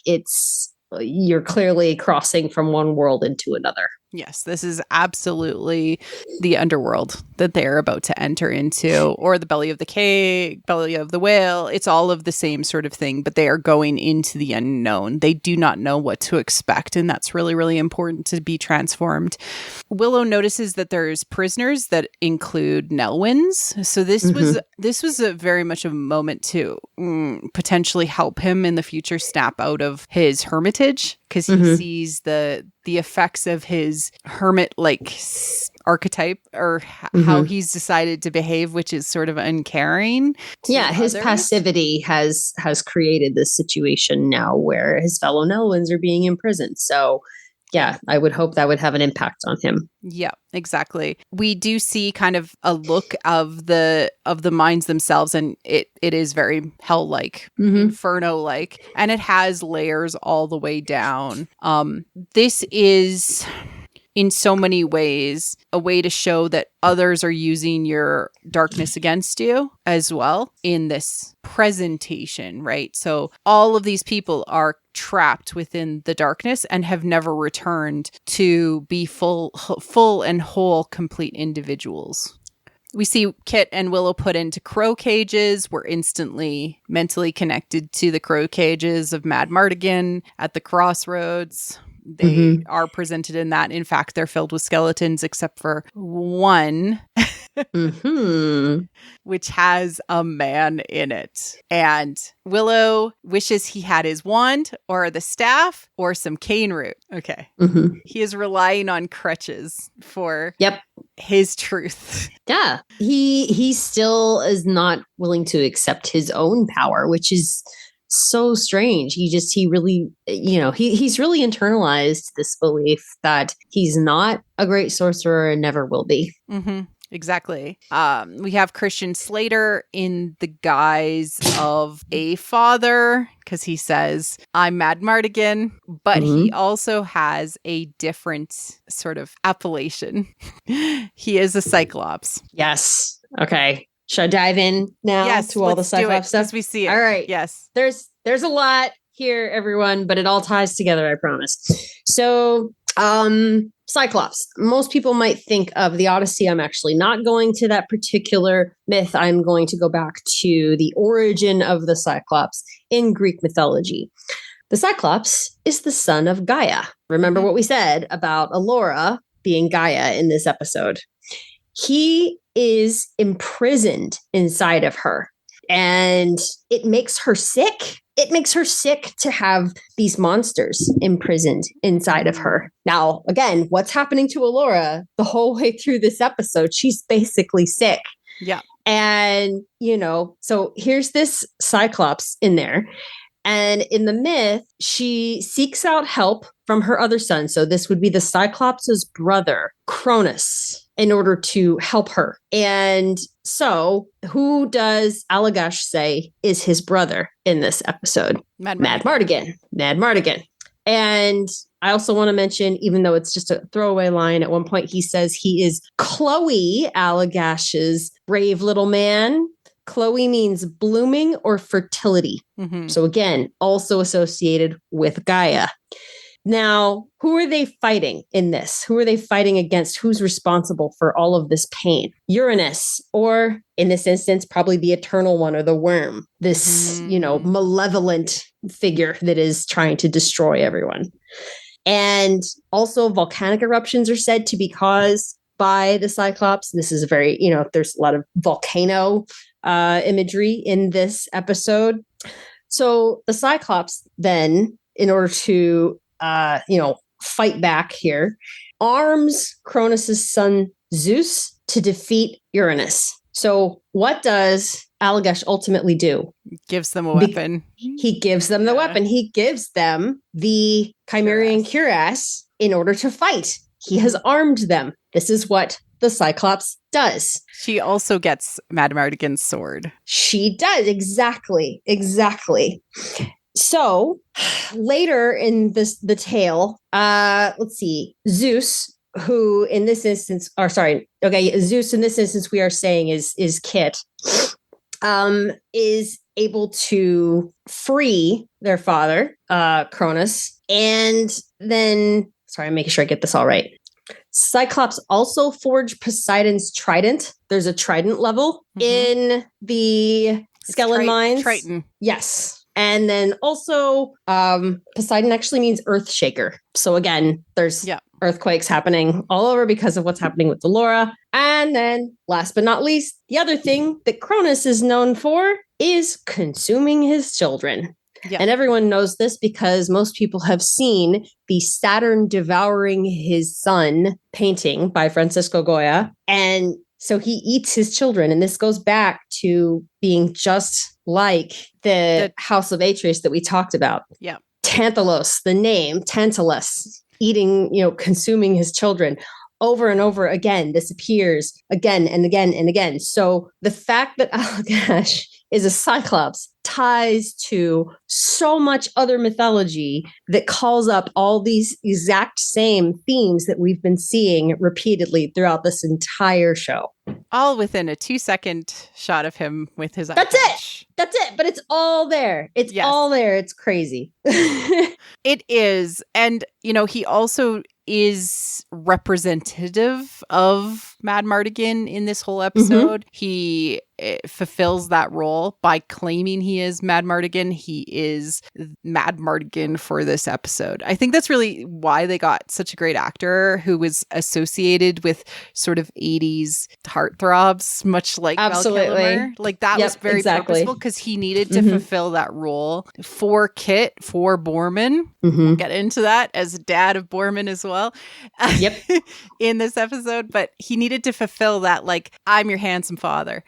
you're clearly crossing from one world into another. Yes, this is absolutely the underworld that they're about to enter into, or the belly of the cave, belly of the whale. It's all of the same sort of thing, but they are going into the unknown. They do not know what to expect, and that's really, really important to be transformed. Willow notices that there's prisoners that include Nelwyns. So this was a very much a moment to potentially help him in the future snap out of his hermitage, because he sees the effects of his hermit-like archetype, or how he's decided to behave, which is sort of uncaring. His passivity has created this situation now where his fellow Nelwyns are being imprisoned. So yeah, I would hope that would have an impact on him. Yeah, exactly. We do see kind of a look of the mines themselves, and it is very hell-like, inferno-like, and it has layers all the way down. This is, in so many ways, a way to show that others are using your darkness against you as well in this presentation, right? So all of these people are trapped within the darkness and have never returned to be full and whole, complete individuals. We see Kit and Willow put into crow cages. We're instantly mentally connected to the crow cages of Mad Mardigan at the crossroads. They are presented in that. In fact, they're filled with skeletons except for one, which has a man in it. And Willow wishes he had his wand or the staff or some cane root. Okay. He is relying on crutches for his truth. Yeah. He still is not willing to accept his own power, which is so strange. He really, he's really internalized this belief that he's not a great sorcerer and never will be. Exactly. We have Christian Slater in the guise of a father, because he says, I'm Mad Mardigan, but he also has a different sort of appellation. He is a Cyclops. Yes. Okay. Should I dive in now to all the Cyclops stuff? As we see it. All right. Yes. There's a lot here, everyone, but it all ties together, I promise. So, Cyclops. Most people might think of the Odyssey. I'm actually not going to that particular myth. I'm going to go back to the origin of the Cyclops in Greek mythology. The Cyclops is the son of Gaia. Remember what we said about Allura being Gaia in this episode. He is imprisoned inside of her, and it makes her sick. It makes her sick to have these monsters imprisoned inside of her. Now, again, what's happening to Allura the whole way through this episode? She's basically sick. Yeah. And, so here's this Cyclops in there. And in the myth, she seeks out help from her other son. So this would be the Cyclops' brother, Cronus, in order to help her. And so who does Allagash say is his brother in this episode? Mad Mardigan. And I also want to mention, even though it's just a throwaway line, at one point he says he is Chloe, Allagash's brave little man. Chloe means blooming or fertility. Mm-hmm. So again, also associated with Gaia. Now, who are they fighting in this? Who are they fighting against? Who's responsible for all of this pain? Uranus, or in this instance, probably the Eternal One or the Worm, this, malevolent figure that is trying to destroy everyone. And also volcanic eruptions are said to be caused by the Cyclops. This is very, there's a lot of volcano imagery in this episode. So the Cyclops then, in order to fight back here, arms Cronus's son Zeus to defeat Uranus. So what does Allagash ultimately do? Gives them a weapon. He gives them the weapon. He gives them the Chimerian cuirass in order to fight. He has armed them. This is what the Cyclops does. She also gets Mad Mardigan's sword. She does. Exactly. So later in the tale, let's see, Zeus, who in this instance, Zeus in this instance we are saying is Kit, is able to free their father, Cronus, and then, I'm making sure I get this all right. Cyclops also forged Poseidon's trident. There's a trident level in the Skellin mines. Triton. Yes. And then also, Poseidon actually means earth shaker. So again, there's earthquakes happening all over because of what's happening with Delora. And then last but not least, the other thing that Cronus is known for is consuming his children. Yeah. And everyone knows this because most people have seen the Saturn devouring his son painting by Francisco Goya. And so he eats his children. And this goes back to being just like the House of Atreus that we talked about. Yeah. Tantalos, the name, Tantalus, eating, consuming his children. Over and over again, this appears again and again and again. So the fact that Allagash is a Cyclops ties to so much other mythology that calls up all these exact same themes that we've been seeing repeatedly throughout this entire show. All within a 2-second shot of him with his eye That's patch. That's it. But it's all there. It's all there. It's crazy. It is. And, he also is representative of Mad Mardigan in this whole episode. He fulfills that role by claiming he is Mad Mardigan. He is Mad Mardigan for this episode. I think that's really why they got such a great actor who was associated with sort of 80s heartthrobs, much like Val Kilmer. Like that was very purposeful because he needed to fulfill that role for Kit, for Borman. We'll get into that as dad of Borman as well. In this episode, but he needed to fulfill that, like, I'm your handsome father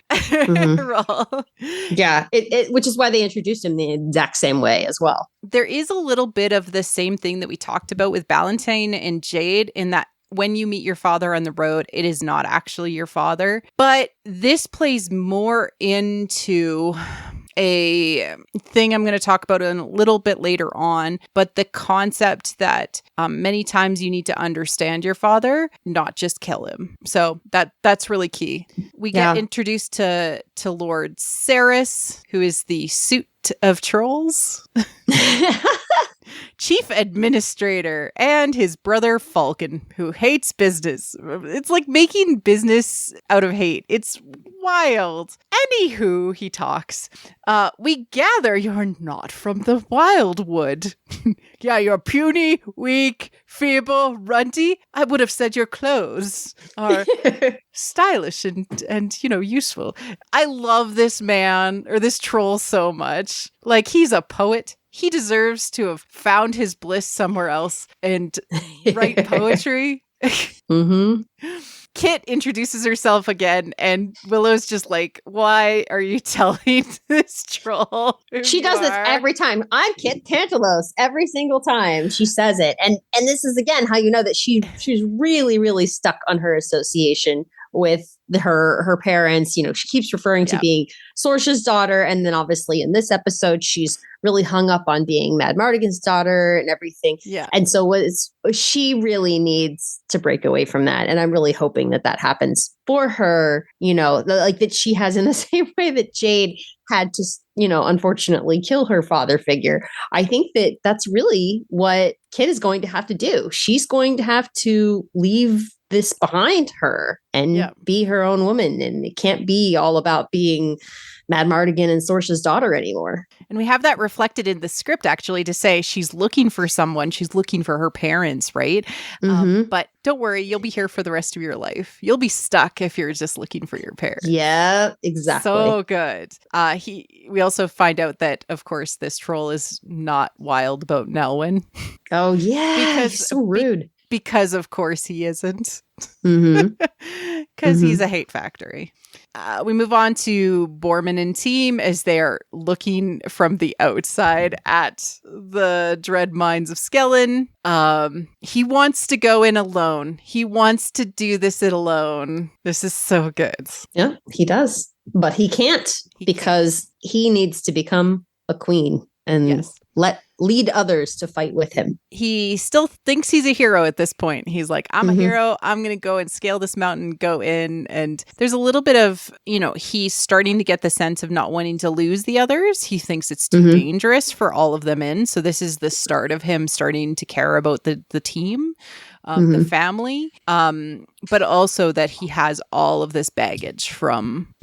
role. Yeah, which is why they introduced him the exact same way as well. There is a little bit of the same thing that we talked about with Valentine and Jade in that when you meet your father on the road, it is not actually your father. But this plays more into a thing I'm going to talk about in a little bit later on, but the concept that many times you need to understand your father, not just kill him. So that's really key. We get introduced to Lord Ceres, who is the suit of trolls. Chief Administrator, and his brother Falcon, who hates business. It's like making business out of hate. It's wild. Anywho, he talks. We gather you're not from the wildwood. Yeah, you're puny, weak, feeble, runty. I would have said your clothes are stylish and useful. I love this man, or this troll, so much. Like, he's a poet. He deserves to have found his bliss somewhere else and write poetry. Kit introduces herself again, and Willow's just like, why are you telling this troll? She does this every time. I'm Kit Tantalos. Every single time she says it. And this is, again, how you know that she's really, really stuck on her association with her parents. You know, she keeps referring to being Sorcha's daughter. And then obviously in this episode, she's really hung up on being Mad Mardigan's daughter and everything. Yeah. And so she really needs to break away from that. And I'm really hoping that happens for her, you know, like that she has, in the same way that Jade had to, you know, unfortunately kill her father figure. I think that's really what Kit is going to have to do. She's going to have to leave this behind her and be her own woman. And it can't be all about being Mad Mardigan and Sorcha's daughter anymore. And we have that reflected in the script, actually, to say she's looking for someone. She's looking for her parents, right? But don't worry, you'll be here for the rest of your life. You'll be stuck if you're just looking for your parents. Yeah, exactly. So good. We also find out that, of course, this troll is not wild about Nelwyn. Oh, yeah. Because so rude. Because, of course, he isn't. Because he's a hate factory. We move on to Borman and team as they are looking from the outside at the dread mines of Skellin. He wants to go in alone. He wants to do this alone. This is so good. Yeah, he does. But he can't because he needs to become a queen and lead others to fight with him. He still thinks he's a hero at this point. He's like, I'm a hero. I'm going to go and scale this mountain, go in. And there's a little bit of, you know, he's starting to get the sense of not wanting to lose the others. He thinks it's too dangerous for all of them in. So this is the start of him starting to care about the team, the family, but also that he has all of this baggage from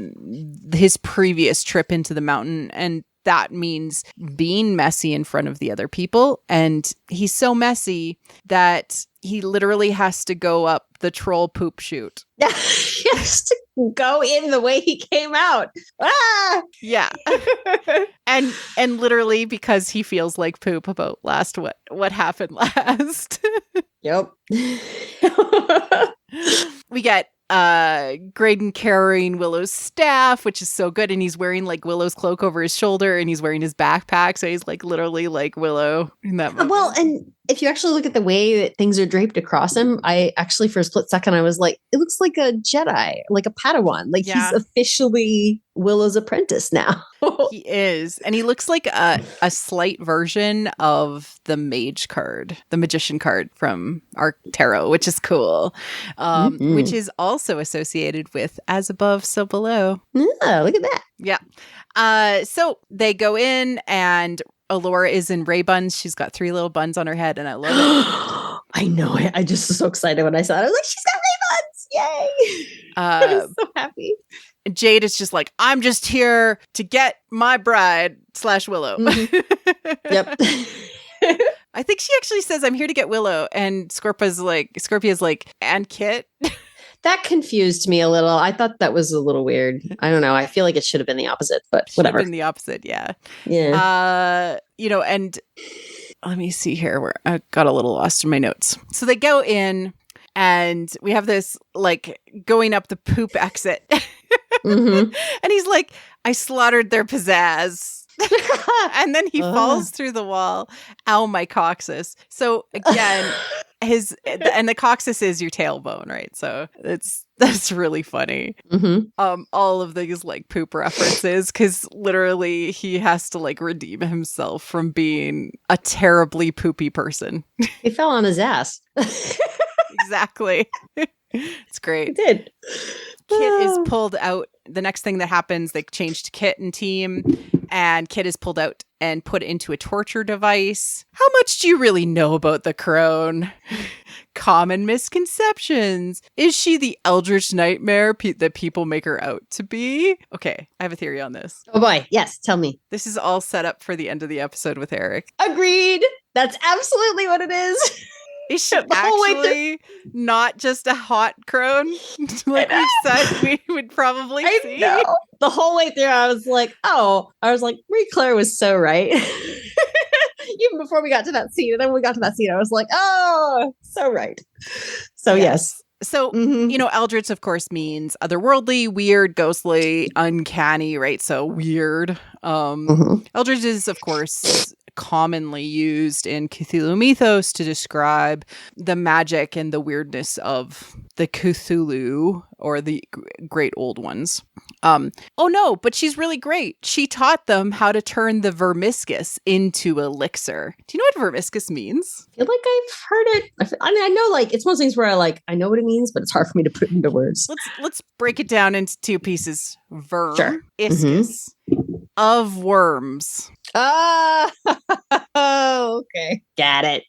his previous trip into the mountain. And that means being messy in front of the other people. And he's so messy that he literally has to go up the troll poop chute. He has to go in the way he came out. Ah! Yeah. and literally because he feels like poop about what happened last. Yep. We get Graydon carrying Willow's staff, which is so good, and he's wearing like Willow's cloak over his shoulder, and he's wearing his backpack, so he's like literally like Willow in that moment. Well, and if you actually look at the way that things are draped across him, I actually for a split second I was like, it looks like a Jedi, like a Padawan, like he's officially Willow's apprentice now. He is, and he looks like a slight version of the mage card, the magician card from our tarot, which is cool, which is also associated with as above, so below. Yeah, look at that. Yeah. So they go in, and Allura is in Ray buns. She's got 3 little buns on her head, and I love it. I know it. I just was so excited when I saw it. I was like, she's got Ray buns! Yay! I was so happy. Jade is just like, I'm just here to get my bride / Willow. Yep. I think she actually says, I'm here to get Willow. And Scorpia's like, and Kit? That confused me a little. I thought that was a little weird. I don't know. I feel like it should have been the opposite, but whatever. Should have been the opposite, yeah. Yeah. You know, and let me see here where I got a little lost in my notes. So they go in, and we have this like going up the poop exit. And he's like, I slaughtered their pizzazz. And then he falls through the wall. Ow, my coccyx. So again, and the coccyx is your tailbone, right? So that's really funny. All of these like poop references, because literally he has to like redeem himself from being a terribly poopy person. He fell on his ass. Exactly. It's great. He did. Kit is pulled out. The next thing that happens, they change to Kit and team, and Kit is pulled out and put into a torture device. How much do you really know about the crone? Common misconceptions. Is she the eldritch nightmare that people make her out to be? Okay, I have a theory on this. Oh boy, yes, tell me. This is all set up for the end of the episode with Eric. Agreed. That's absolutely what it is. Is she actually not just a hot crone? Like we said we would probably see. Know. The whole way through, I was like, Marie Claire was so right. Even before we got to that scene. And then when we got to that scene, I was like, oh, so right. So yes. So, eldritch, of course, means otherworldly, weird, ghostly, uncanny, right? So weird. Eldritch is, of course, commonly used in Cthulhu mythos to describe the magic and the weirdness of the Cthulhu or the great old ones. Oh no, but she's really great. She taught them how to turn the vermiscus into elixir. Do you know what vermiscus means? I feel like I've heard it. I mean, I know, like, it's one of those things where I know what it means, but it's hard for me to put into words. Let's break it down into two pieces. Sure. Iscus of worms. Oh, okay. Got it.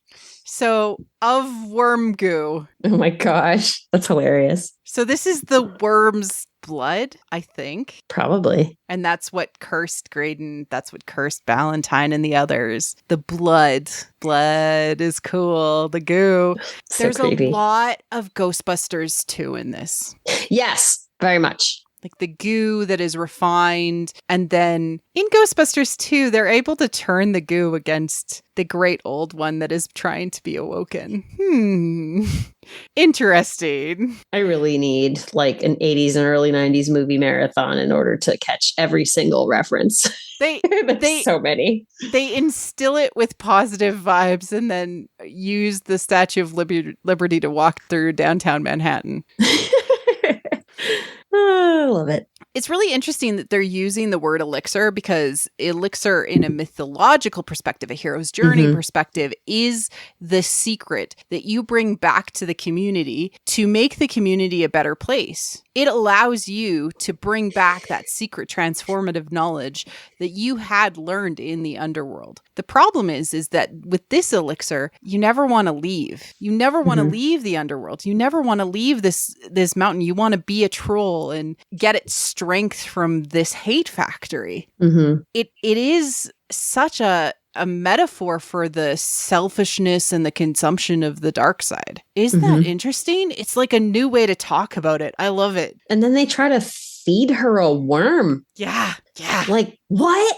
So, of worm goo. Oh my gosh. That's hilarious. So this is the worm's blood, I think. Probably. And that's what cursed Graydon, that's what cursed Ballantyne and the others. The blood. Blood is cool. The goo. So There's creepy. a lot of Ghostbusters 2 in this. Yes, very much. Like the goo that is refined. And then in Ghostbusters 2, they're able to turn the goo against the great old one that is trying to be awoken. Interesting. I really need like an 80s and early 90s movie marathon in order to catch every single reference. There's so many. They instill it with positive vibes and then use the Statue of Liberty to walk through downtown Manhattan. I love it. It's really interesting that they're using the word elixir because elixir in a mythological perspective, a hero's journey perspective, is the secret that you bring back to the community to make the community a better place. It allows you to bring back that secret transformative knowledge that you had learned in the underworld. The problem is that with this elixir, you never want to leave. You never want to leave the underworld. You never want to leave this mountain. You want to be a troll and get its strength from this hate factory. It is such a metaphor for the selfishness and the consumption of the dark side. Isn't that interesting? It's like a new way to talk about it. I love it. And then they try to feed her a worm. Yeah. Like, what?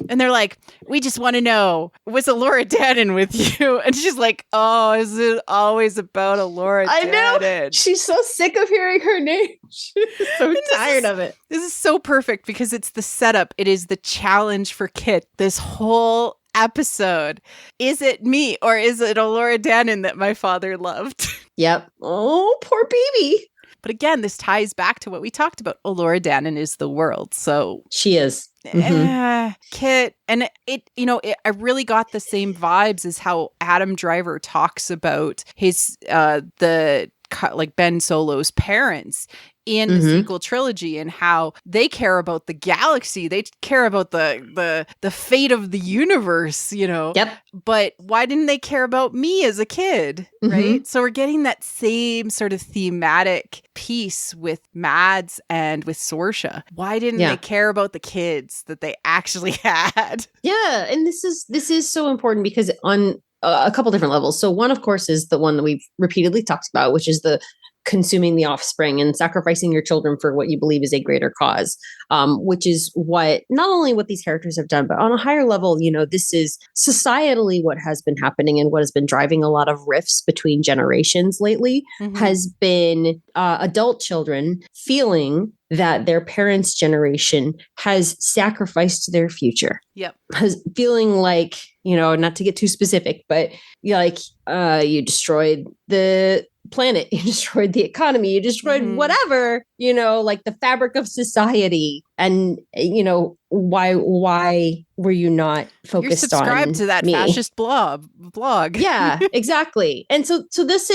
And they're like, we just want to know, was Elora Danon with you? And she's like, oh, is it always about Elora Danon? I know. She's so sick of hearing her name. She's so tired of it. This is so perfect because it's the setup. It is the challenge for Kit. This whole episode. Is it me or is it Elora Danon that my father loved? Yep. Oh, poor baby. But again, this ties back to what we talked about. Elora Danon is the world. So she is. Kit, and I really got the same vibes as how Adam Driver talks about his Ben Solo's parents in the sequel trilogy and how they care about the galaxy. They care about the fate of the universe, Yep. But why didn't they care about me as a kid? Right. So we're getting that same sort of thematic piece with Mads and with Sorsha. Why didn't they care about the kids that they actually had? Yeah. And this is so important because on a couple different levels. So one, of course, is the one that we've repeatedly talked about, which is the consuming the offspring and sacrificing your children for what you believe is a greater cause, which is not only what these characters have done, but on a higher level, this is societally what has been happening and what has been driving a lot of rifts between generations lately has been adult children feeling that their parents' generation has sacrificed their future. Yep. Feeling like, not to get too specific, but you destroyed the planet, you destroyed the economy, you destroyed whatever, like the fabric of society. And, why were you not focused on You're subscribed to that me? Fascist blog. Yeah, exactly. And so this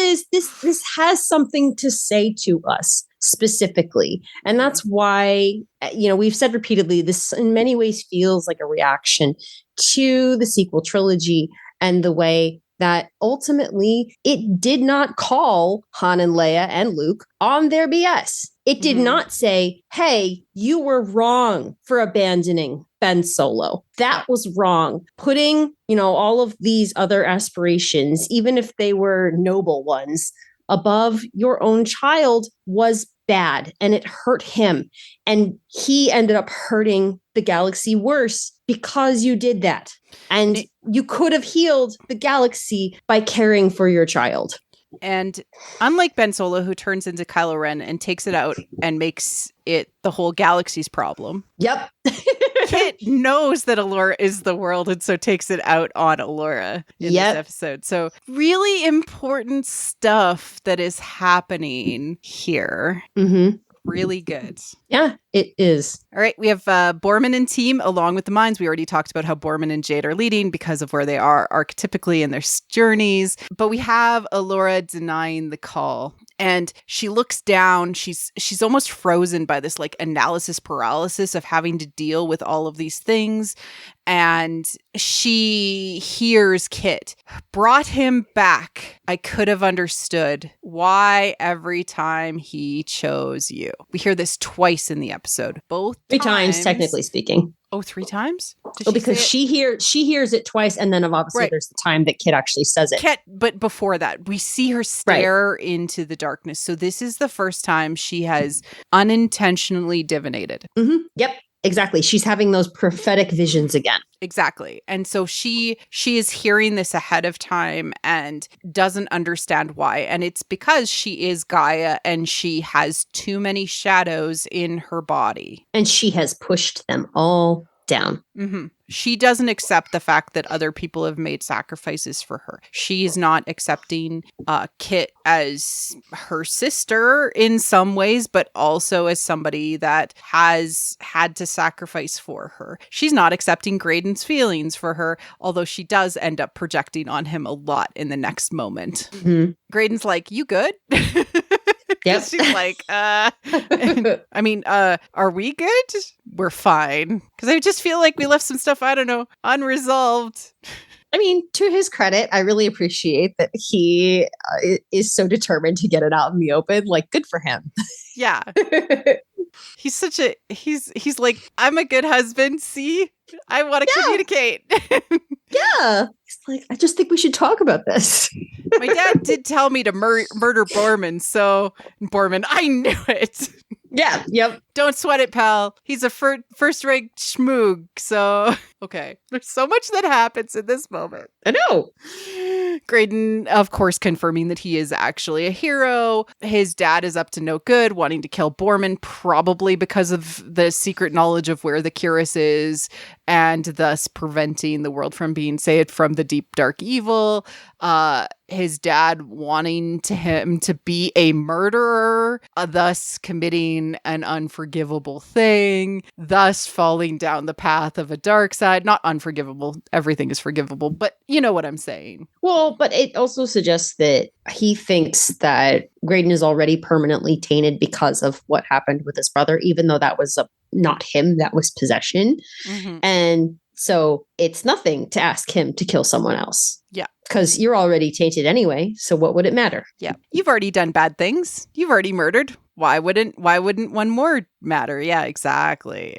has something to say to us specifically. And that's why, we've said repeatedly, this in many ways feels like a reaction to the sequel trilogy and the way that ultimately it did not call Han and Leia and Luke on their BS. It did not say, hey, you were wrong for abandoning Ben Solo. That was wrong. Putting, all of these other aspirations, even if they were noble ones, above your own child was bad and it hurt him. And he ended up hurting the galaxy worse because you did that. And you could have healed the galaxy by caring for your child. And unlike Ben Solo, who turns into Kylo Ren and takes it out and makes it the whole galaxy's problem. Yep. Kit knows that Allura is the world and so takes it out on Allura in this episode. So really important stuff that is happening here. Mm-hmm. Really good. Yeah, it is. All right. We have Borman and team along with the mines. We already talked about how Borman and Jade are leading because of where they are archetypically in their journeys. But we have Allura denying the call. And she looks down. She's almost frozen by this like analysis paralysis of having to deal with all of these things. And she hears Kit. Brought him back. I could have understood why every time he chose you. We hear this twice in the episode. Both three times, technically speaking. Oh, 3 times? Because she hears it twice, and then obviously there's the time that Kit actually says it. But before that, we see her stare into the darkness. So this is the first time she has unintentionally divinated. Mm-hmm. Yep. Exactly. She's having those prophetic visions again. Exactly. And so she is hearing this ahead of time and doesn't understand why. And it's because she is Gaia and she has too many shadows in her body. And she has pushed them all down. Mm-hmm. She doesn't accept the fact that other people have made sacrifices for her. She's not accepting Kit as her sister in some ways, but also as somebody that has had to sacrifice for her. She's not accepting Graydon's feelings for her, although she does end up projecting on him a lot in the next moment. Mm-hmm. Graydon's like, "You good?" Yep. She's like, are we good? We're fine. Because I just feel like we left some stuff, I don't know, unresolved. I mean, to his credit, I really appreciate that he is so determined to get it out in the open. Like, good for him. Yeah. He's like, I'm a good husband. See, I want to communicate. Yeah. He's like, I just think we should talk about this. My dad did tell me to murder Borman. So, Borman, I knew it. Yeah. Yep. Don't sweat it, pal. He's a first-rate schmoog. So, okay. There's so much that happens in this moment. I know. Graydon, of course, confirming that he is actually a hero. His dad is up to no good, wanting to kill Borman, probably because of the secret knowledge of where the Curus is, and thus preventing the world from being saved from the deep, dark evil. His dad wanting him to be a murderer, thus committing an unforgivable thing, thus falling down the path of a dark side. Not unforgivable. Everything is forgivable, but you know what I'm saying. Well, but it also suggests that he thinks that Graydon is already permanently tainted because of what happened with his brother, even though that was not him, that was possession. Mm-hmm. And so it's nothing to ask him to kill someone else. Yeah. Because you're already tainted anyway. So what would it matter? Yeah. You've already done bad things. You've already murdered. Why wouldn't one more matter? Yeah, exactly.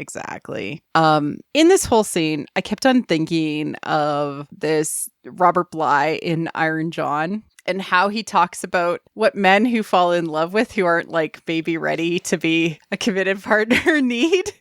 In this whole scene, I kept on thinking of this Robert Bly in Iron John and how he talks about what men who fall in love with who aren't like maybe ready to be a committed partner need.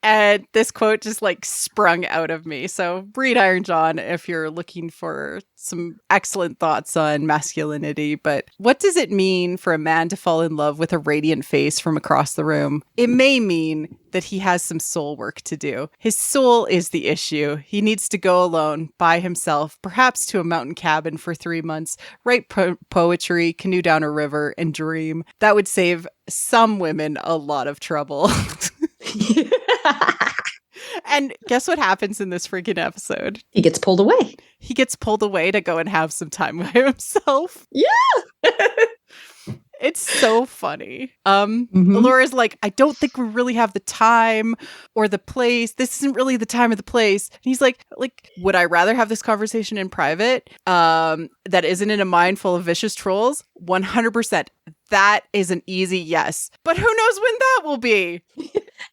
And this quote just like sprung out of me. So read Iron John if you're looking for some excellent thoughts on masculinity. But what does it mean for a man to fall in love with a radiant face from across the room? It may mean that he has some soul work to do. His soul is the issue. He needs to go alone by himself, perhaps to a mountain cabin for 3 months, write poetry, canoe down a river, and dream. That would save some women a lot of trouble. And guess what happens in this freaking episode? He gets pulled away. He gets pulled away to go and have some time by himself. Yeah. It's so funny. Allura's like, I don't think we really have the time or the place. This isn't really the time or the place. And he's like, would I rather have this conversation in private? That isn't in a mind full of vicious trolls? 100%. That is an easy yes. But who knows when that will be?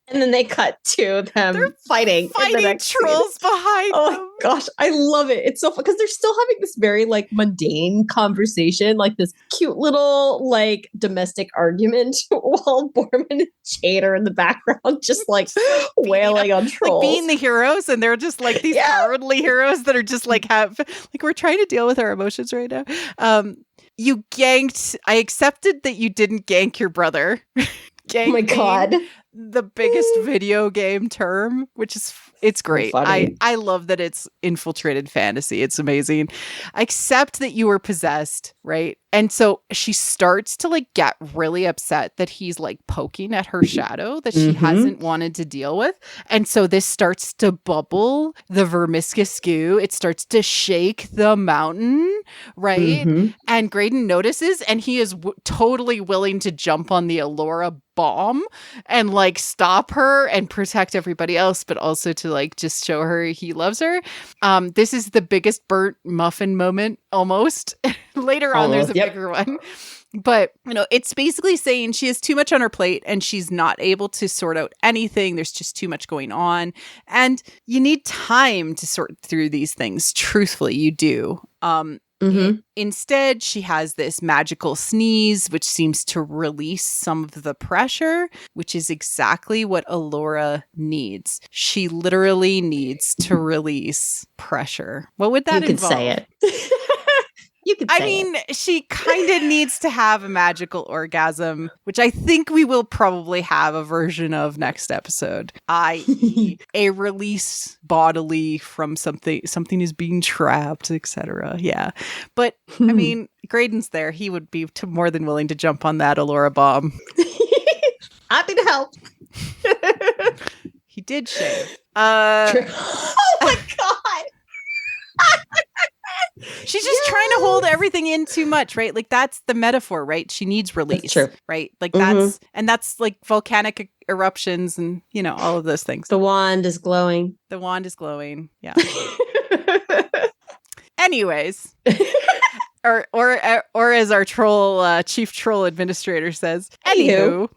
And then they cut to them fighting in the next trolls behind them. them. Oh gosh, I love it. It's so fun because they're still having this very like mundane conversation, like this cute little like domestic argument while Borman and Jade are in the background just like wailing on trolls. Like being the heroes, and they're just like these cowardly heroes that are just like we're trying to deal with our emotions right now. You ganked. I accepted that you didn't gank your brother. Oh my god. The biggest video game term, which is it's great. I love that it's infiltrated fantasy. It's amazing. I accept that you were possessed, right? And so she starts to like get really upset that he's like poking at her shadow that she hasn't wanted to deal with. And so this starts to bubble the vermiscus goo. It starts to shake the mountain, right? And Graydon notices, and he is totally willing to jump on the Allura bomb and like stop her and protect everybody else, but also to like just show her he loves her. This is the biggest burnt muffin moment almost. Later on, there's a bigger one. But, it's basically saying she has too much on her plate and she's not able to sort out anything. There's just too much going on. And you need time to sort through these things. Truthfully, you do. Instead, she has this magical sneeze, which seems to release some of the pressure, which is exactly what Allura needs. She literally needs to release pressure. What would that involve? You could say it. You could say it. She kind of needs to have a magical orgasm, which I think we will probably have a version of next episode, i.e. a release bodily from something is being trapped, etc. Yeah. But, I mean, Graydon's there. He would be more than willing to jump on that Allura bomb. Happy to help. He did shave. Oh my God. She's just trying to hold everything in too much, right? Like that's the metaphor, right? She needs release, that's true. Right? Like that's like volcanic eruptions and, all of those things. The wand is glowing. Yeah. Anyways. Or as our troll chief troll administrator says, anywho.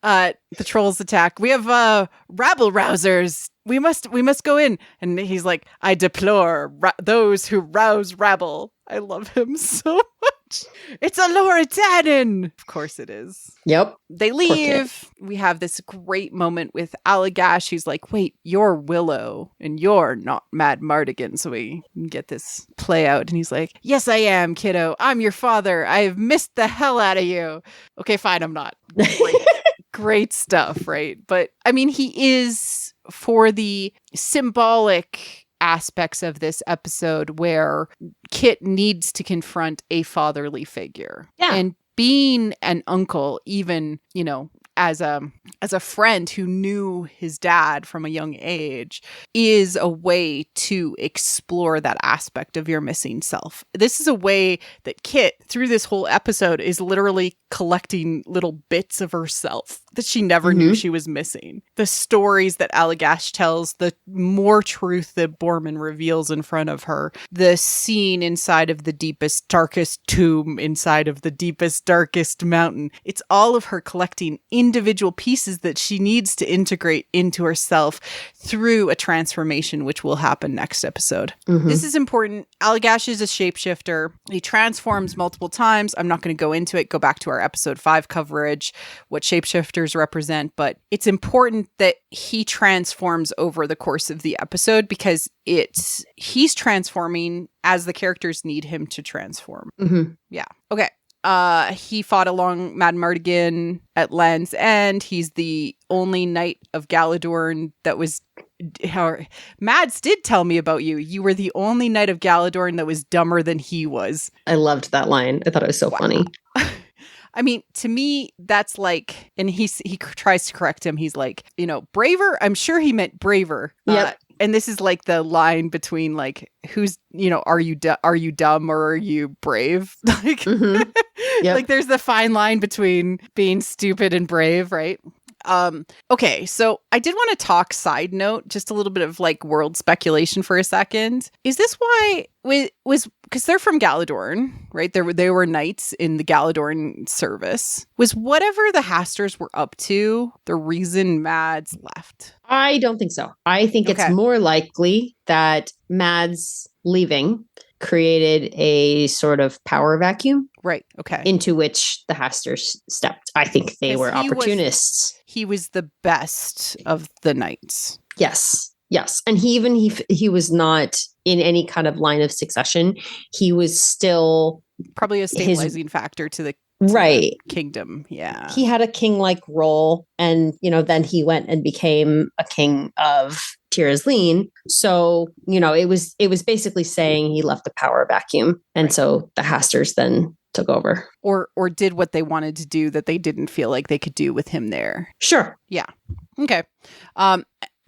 The trolls attack. We have rabble rousers. We must go in. And he's like, I deplore those who rouse rabble. I love him so much. It's Allura Tannen. Of course it is. Yep. They leave. We have this great moment with Allagash. He's like, wait, you're Willow and you're not Mad Mardigan. So we get this play out. And he's like, yes, I am, kiddo. I'm your father. I've missed the hell out of you. Okay, fine. I'm not. Great stuff, right? But I mean, he is for the symbolic aspects of this episode where Kit needs to confront a fatherly figure. Yeah. And being an uncle, even, as a friend who knew his dad from a young age, is a way to explore that aspect of your missing self. This is a way that Kit, through this whole episode, is literally collecting little bits of herself that she never knew she was missing. The stories that Allagash tells, the more truth that Borman reveals in front of her, the scene inside of the deepest, darkest tomb, inside of the deepest, darkest mountain. It's all of her collecting individual pieces that she needs to integrate into herself through a transformation, which will happen next episode. This is important. Allagash is a shapeshifter. He transforms multiple times. I'm not going to go into it. Go back to our episode 5 coverage, what shapeshifters represent, but it's important that he transforms over the course of the episode because he's transforming as the characters need him to transform. Yeah. Okay. He fought along Mad Mardigan at Land's End. He's the only knight of Galadorn that was... Mads did tell me about you. You were the only knight of Galadorn that was dumber than he was. I loved that line. I thought it was so funny. I mean, to me, that's like, and he tries to correct him. He's like, braver. I'm sure he meant braver. Yep. And this is like the line between like, who's, are you dumb or are you brave? Like, like there's the fine line between being stupid and brave, right? Okay, so I did want to talk side note, just a little bit of like world speculation for a second. Is this why was because they're from Galadorn, right? They were knights in the Galadorn service. Was whatever the Hasters were up to the reason Mads left? I don't think so. I think it's more likely that Mads leaving created a sort of power vacuum. Right. Okay. Into which the Hasters stepped. I think they were opportunists. He was the best of the knights. Yes. Yes. And he was not in any kind of line of succession. He was still probably a stabilizing factor to the kingdom. Yeah. He had a king-like role, and then he went and became a king of Tir Asleen. So, it was basically saying he left the power vacuum. And so the Hasters then took over. Or did what they wanted to do that they didn't feel like they could do with him there. Sure. Yeah. Okay.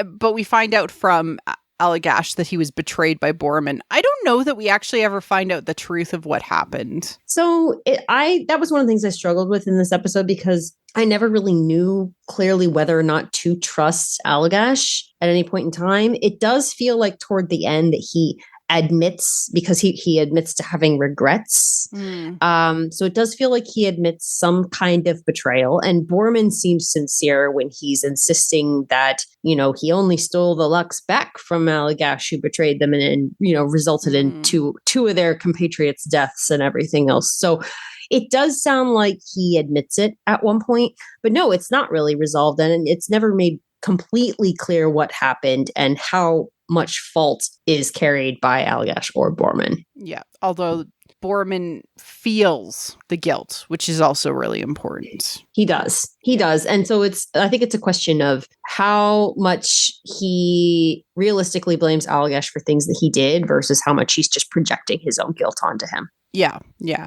But we find out from Allagash that he was betrayed by Borman. I don't know that we actually ever find out the truth of what happened. So that was one of the things I struggled with in this episode, because I never really knew clearly whether or not to trust Allagash at any point in time. It does feel like toward the end that he admits, because he admits to having regrets. So it does feel like he admits some kind of betrayal. And Borman seems sincere when he's insisting that, he only stole the Lux back from Allagash, who betrayed them and resulted in two of their compatriots' deaths and everything else. So it does sound like he admits it at one point, but no, it's not really resolved. And it's never made completely clear what happened and how much fault is carried by Allagash or Borman. Yeah, although Borman feels the guilt, which is also really important. He does. And so I think it's a question of how much he realistically blames Allagash for things that he did versus how much he's just projecting his own guilt onto him. Yeah,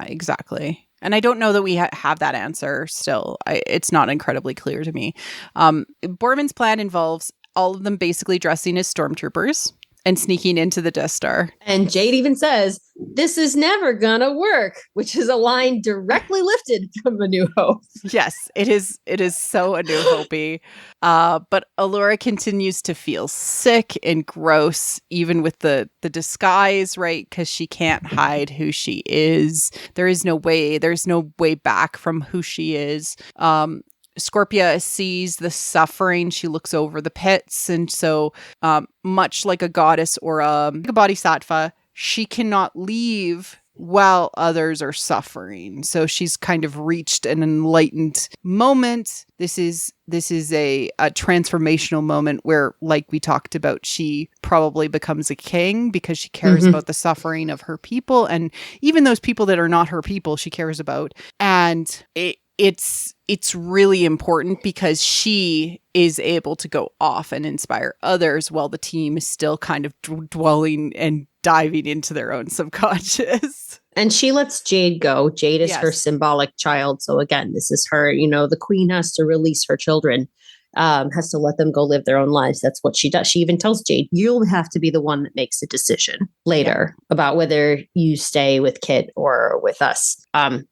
exactly. And I don't know that we have that answer still. It's not incredibly clear to me. Borman's plan involves all of them basically dressing as stormtroopers and sneaking into the Death Star. And Jade even says, "This is never gonna work," which is a line directly lifted from A New Hope. Yes, it is so A New Hope-y. But Allura continues to feel sick and gross, even with the disguise, right? Because she can't hide who she is. There's no way back from who she is. Scorpia sees the suffering. She looks over the pits. And so much like a goddess or a bodhisattva, she cannot leave while others are suffering. So she's kind of reached an enlightened moment. This is a transformational moment where, like we talked about, she probably becomes a king because she cares about the suffering of her people. And even those people that are not her people, she cares about. And it's really important because she is able to go off and inspire others while the team is still kind of dwelling and diving into their own subconscious. And she lets Jade go. Jade is her symbolic child. So again, this is her, the queen has to release her children, has to let them go live their own lives. That's what she does. She even tells Jade, you'll have to be the one that makes a decision later about whether you stay with Kit or with us.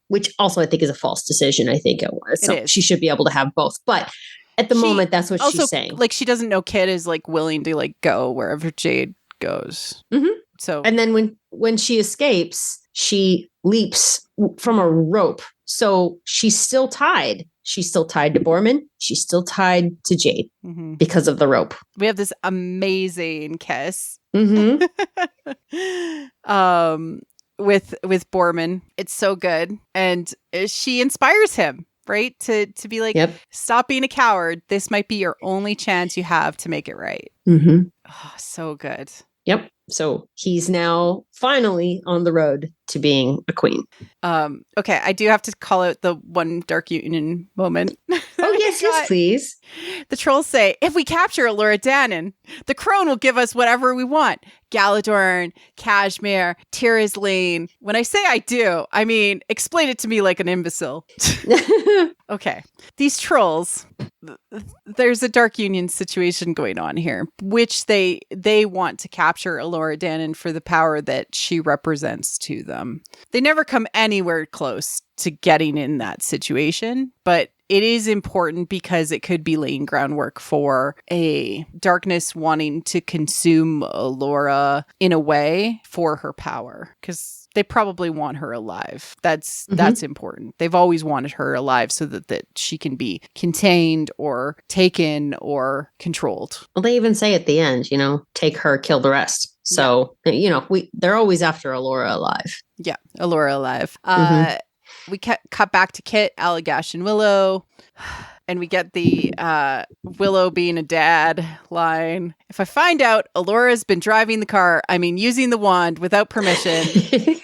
Which also I think is a false decision. I think it was. So she should be able to have both. But at the moment, that's what she's saying. Like, she doesn't know Kit is like willing to like go wherever Jade goes. So, and then when she escapes, she leaps from a rope. So she's still tied. She's still tied to Borman. She's still tied to Jade because of the rope. We have this amazing kiss. Mm-hmm. With Borman. It's so good. And she inspires him, right? To be like, stop being a coward. This might be your only chance you have to make it right. Mm-hmm. Oh, so good. Yep. So he's now finally on the road to being a queen. Okay, I do have to call out the one Dark Union moment. Oh, yes, please. The trolls say, if we capture Allura Dannon, the crone will give us whatever we want. Galadorn, Kashmir, Tir Asleen. When I say I do, I mean, explain it to me like an imbecile. Okay. These trolls, there's a Dark Union situation going on here, which they want to capture Allura Dannon for the power that she represents to them. They never come anywhere close to getting in that situation, but it is important because it could be laying groundwork for a darkness wanting to consume Allura in a way for her power, because they probably want her alive. That's important. They've always wanted her alive so that she can be contained or taken or controlled. Well, they even say at the end, take her, kill the rest. So, they're always after Allura alive. Yeah, Allura alive. We cut back to Kit, Allagash, and Willow. And we get the Willow being a dad line. If I find out Allura's been driving the car, using the wand without permission,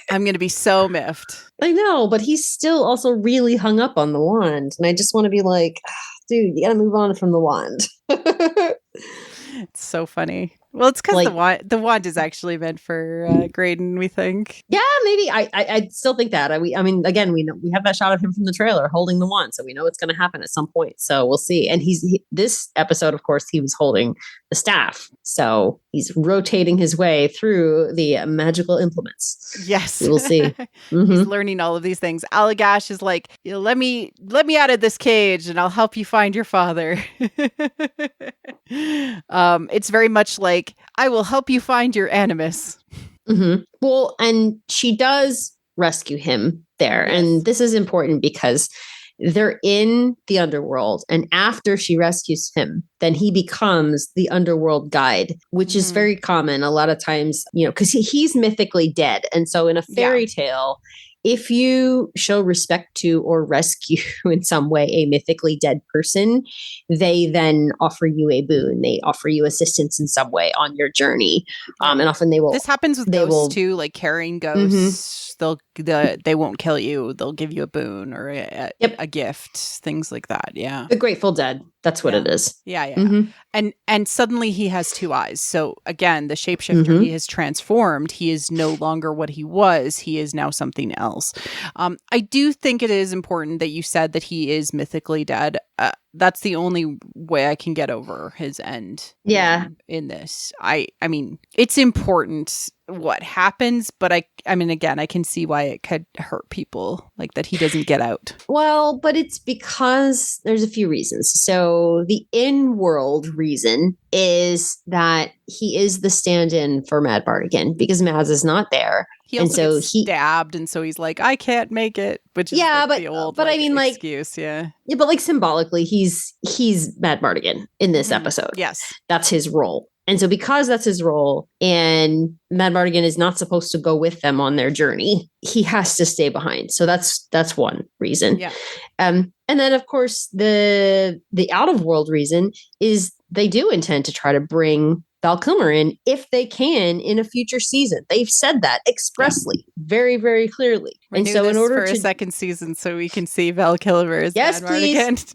I'm going to be so miffed. I know, but he's still also really hung up on the wand. And I just want to be like, dude, you got to move on from the wand. It's so funny. Well, it's because the wand is actually meant for Graydon, we think. Yeah, maybe. I still think that. Again, we know we have that shot of him from the trailer holding the wand, so we know it's going to happen at some point. So we'll see. And this episode, of course, he was holding the staff, so he's rotating his way through the magical implements. Yes, we'll see. He's learning all of these things. Allagash is like, let me out of this cage, and I'll help you find your father. It's very much like, I will help you find your animus. Well, and she does rescue him there. Yes. And this is important because they're in the underworld. And after she rescues him, then he becomes the underworld guide, which is very common a lot of times, because he's mythically dead. And so in a fairy tale, if you show respect to or rescue in some way a mythically dead person, they then offer you a boon. They offer you assistance in some way on your journey. And often they will. This happens with ghosts too, like carrying ghosts. They won't kill you. They'll give you a boon or a gift, things like that. Yeah. The Grateful Dead. That's what it is. Yeah. And suddenly he has two eyes. So again, the shapeshifter, he has transformed. He is no longer what he was. He is now something else. I do think it is important that you said that he is mythically dead. That's the only way I can get over his end. Yeah. In this, I mean, it's important what happens, but again, I can see why it could hurt people, like that he doesn't get out. Well, but it's because there's a few reasons. So the in-world reason is that he is the stand-in for Mad Bardigan because Mads is not there. He also gets stabbed, and so he's like, I can't make it, which is the old excuse. Yeah, but like symbolically, he's Mad Bardigan in this episode. Yes, that's his role. And so because that's his role and Mad Bardigan is not supposed to go with them on their journey, he has to stay behind. So that's one reason. Yeah. And then of course the out of world reason is they do intend to try to bring Val Kilmer in if they can in a future season. They've said that expressly, very, very clearly. And so in order for a second season, so we can see Val Kilmer as yes, please.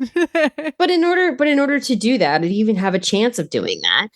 But in order to do that, and even have a chance of doing that,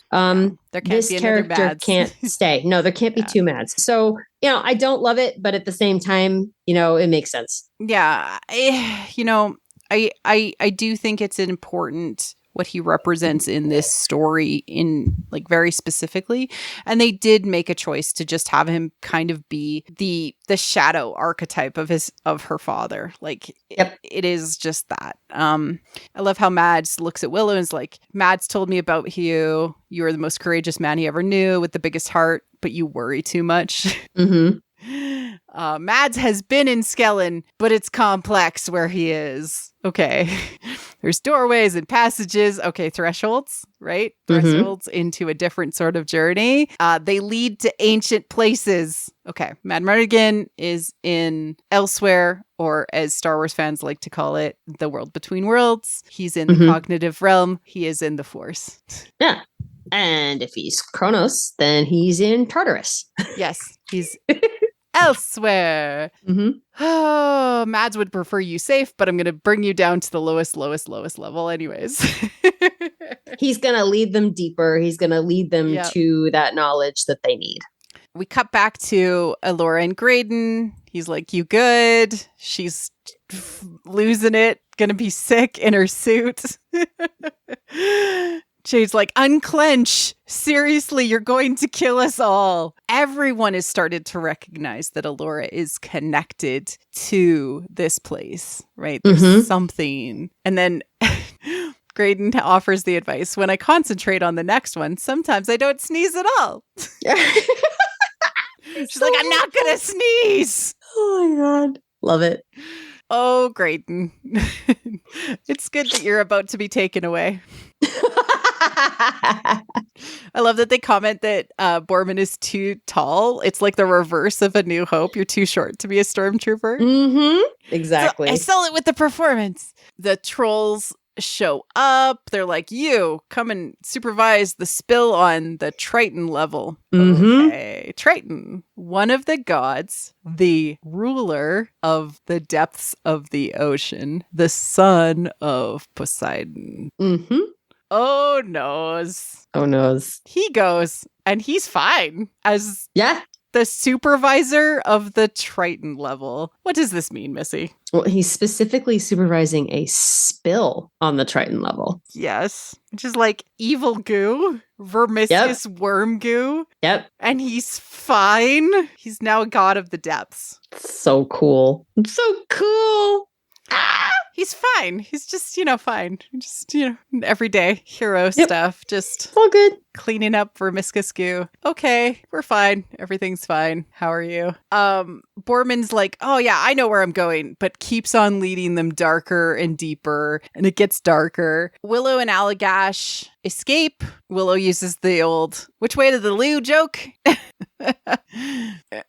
there can't this be character can't stay. No, there can't be two Mads. So I don't love it, but at the same time, it makes sense. Yeah, I do think it's important what he represents in this story in like very specifically. And they did make a choice to just have him kind of be the shadow archetype of her father. Like it is just that. I love how Mads looks at Willow and is like, Mads told me about you. You are the most courageous man he ever knew with the biggest heart, but you worry too much. Mads has been in Skellin, but it's complex where he is. Okay. There's doorways and passages. Okay. Thresholds, right? Thresholds into a different sort of journey. They lead to ancient places. Okay. Mad Bardigan is in elsewhere, or as Star Wars fans like to call it, the world between worlds. He's in the cognitive realm. He is in the Force. Yeah. And if he's Kronos, then he's in Tartarus. Yes. He's elsewhere. Oh, Mads would prefer you safe, but I'm going to bring you down to the lowest level anyways. He's going to lead them deeper. He's going to lead them to that knowledge that they need. We cut back to Allura and Graydon. He's like, you good? She's losing it. Going to be sick in her suit. Jade's like, unclench. Seriously, you're going to kill us all. Everyone has started to recognize that Allura is connected to this place, right? There's something. And then Graydon offers the advice, when I concentrate on the next one, sometimes I don't sneeze at all. She's like, I'm not going to sneeze. Oh my God. Love it. Oh, Graydon. It's good that you're about to be taken away. I love that they comment that Borman is too tall. It's like the reverse of A New Hope. You're too short to be a stormtrooper. Exactly. So I sell it with the performance. The trolls show up. They're like, you come and supervise the spill on the Triton level. Okay. Triton, one of the gods, the ruler of the depths of the ocean, the son of Poseidon. Oh, noes. Oh, noes. He goes, and he's fine as Yeah. the supervisor of the Triton level. What does this mean, Missy? Well, he's specifically supervising a spill on the Triton level. Yes. Which is like evil goo, vermiscous worm goo. Yep. And he's fine. He's now a god of the depths. So cool. So cool. He's fine. He's just, fine. Just, everyday hero stuff. Just it's all good. Cleaning up vermiscous goo. Okay, we're fine. Everything's fine. How are you? Borman's like, oh yeah, I know where I'm going, but keeps on leading them darker and deeper, and it gets darker. Willow and Allagash escape. Willow uses the old, which way to the loo joke?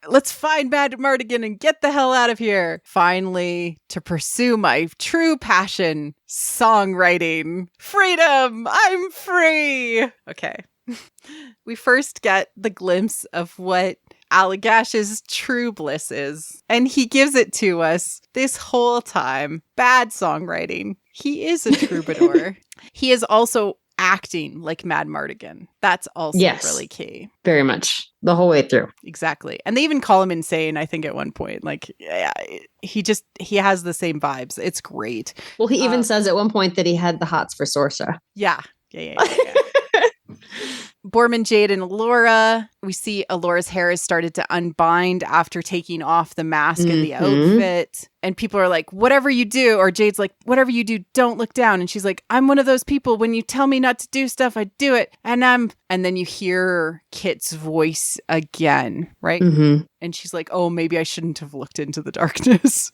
Let's find Mad Mardigan and get the hell out of here. Finally, to pursue my true passion, songwriting. Freedom! I'm free! Okay. We first get the glimpse of what Allagash's true bliss is, and he gives it to us this whole time. Bad songwriting. He is a troubadour. He is also acting like Mad Mardigan. That's also really key. Very much. The whole way through. Exactly. And they even call him insane, I think, at one point. Like, he has the same vibes. It's great. Well, he even says at one point that he had the hots for Sorsa. Yeah. Borman, Jade, and Allura. We see Allura's hair has started to unbind after taking off the mask and the outfit. And people are like, whatever you do, or Jade's like, whatever you do, don't look down. And she's like, I'm one of those people, when you tell me not to do stuff, I do it. And then you hear Kit's voice again, right? And she's like, oh, maybe I shouldn't have looked into the darkness.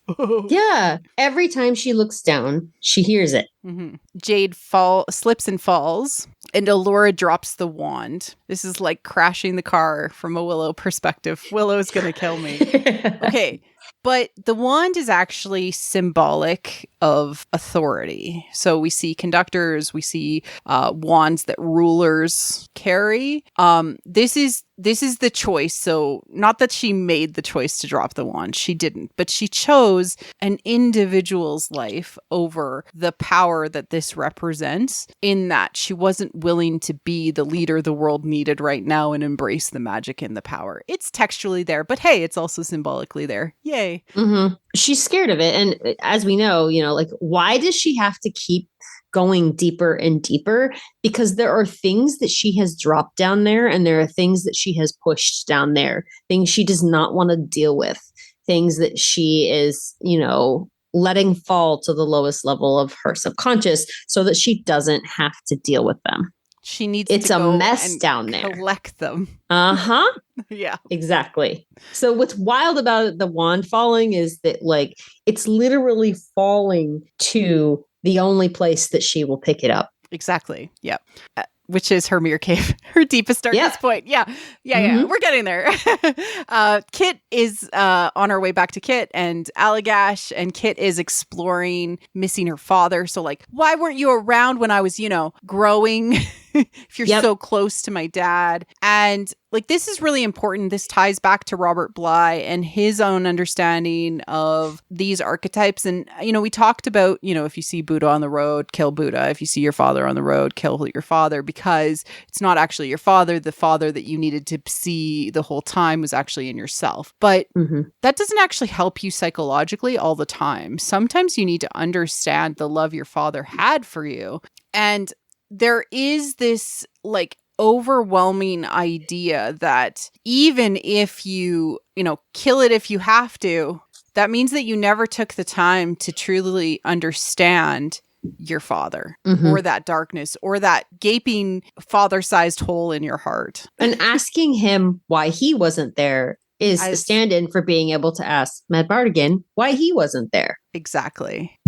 Yeah. Every time she looks down, she hears it. Jade slips and falls, and Allura drops the wand. This is like crashing the car from a Willow perspective. Willow's going to kill me. Okay. But the wand is actually symbolic of authority. So we see conductors, we see wands that rulers carry. This is the choice. So not that she made the choice to drop the wand. She didn't. But she chose an individual's life over the power that this represents, in that she wasn't willing to be the leader the world needed right now and embrace the magic and the power. It's textually there, but hey, it's also symbolically there. Yay. She's scared of it. And as we know, like, why does she have to keep going deeper and deeper? Because there are things that she has dropped down there, and there are things that she has pushed down there, things she does not want to deal with, things that she is, letting fall to the lowest level of her subconscious so that she doesn't have to deal with them. She needs it's to go a mess and down there. Collect them. Yeah. Exactly. So what's wild about the wand falling is that, like, it's literally falling to the only place that she will pick it up. Exactly. Yep. Which is her mirror cave, her deepest, darkest point. Yeah. We're getting there. Kit is on her way back to Kit and Allagash, and Kit is exploring missing her father. So, like, why weren't you around when I was, growing? If you're so close to my dad. And like, this is really important. This ties back to Robert Bly and his own understanding of these archetypes. And, we talked about, if you see Buddha on the road, kill Buddha. If you see your father on the road, kill your father, because it's not actually your father. The father that you needed to see the whole time was actually in yourself. But that doesn't actually help you psychologically all the time. Sometimes you need to understand the love your father had for you. And there is this like overwhelming idea that even if you kill it if you have to, that means that you never took the time to truly understand your father or that darkness or that gaping father-sized hole in your heart. And asking him why he wasn't there is the stand-in for being able to ask Madmartigan why he wasn't there. Exactly.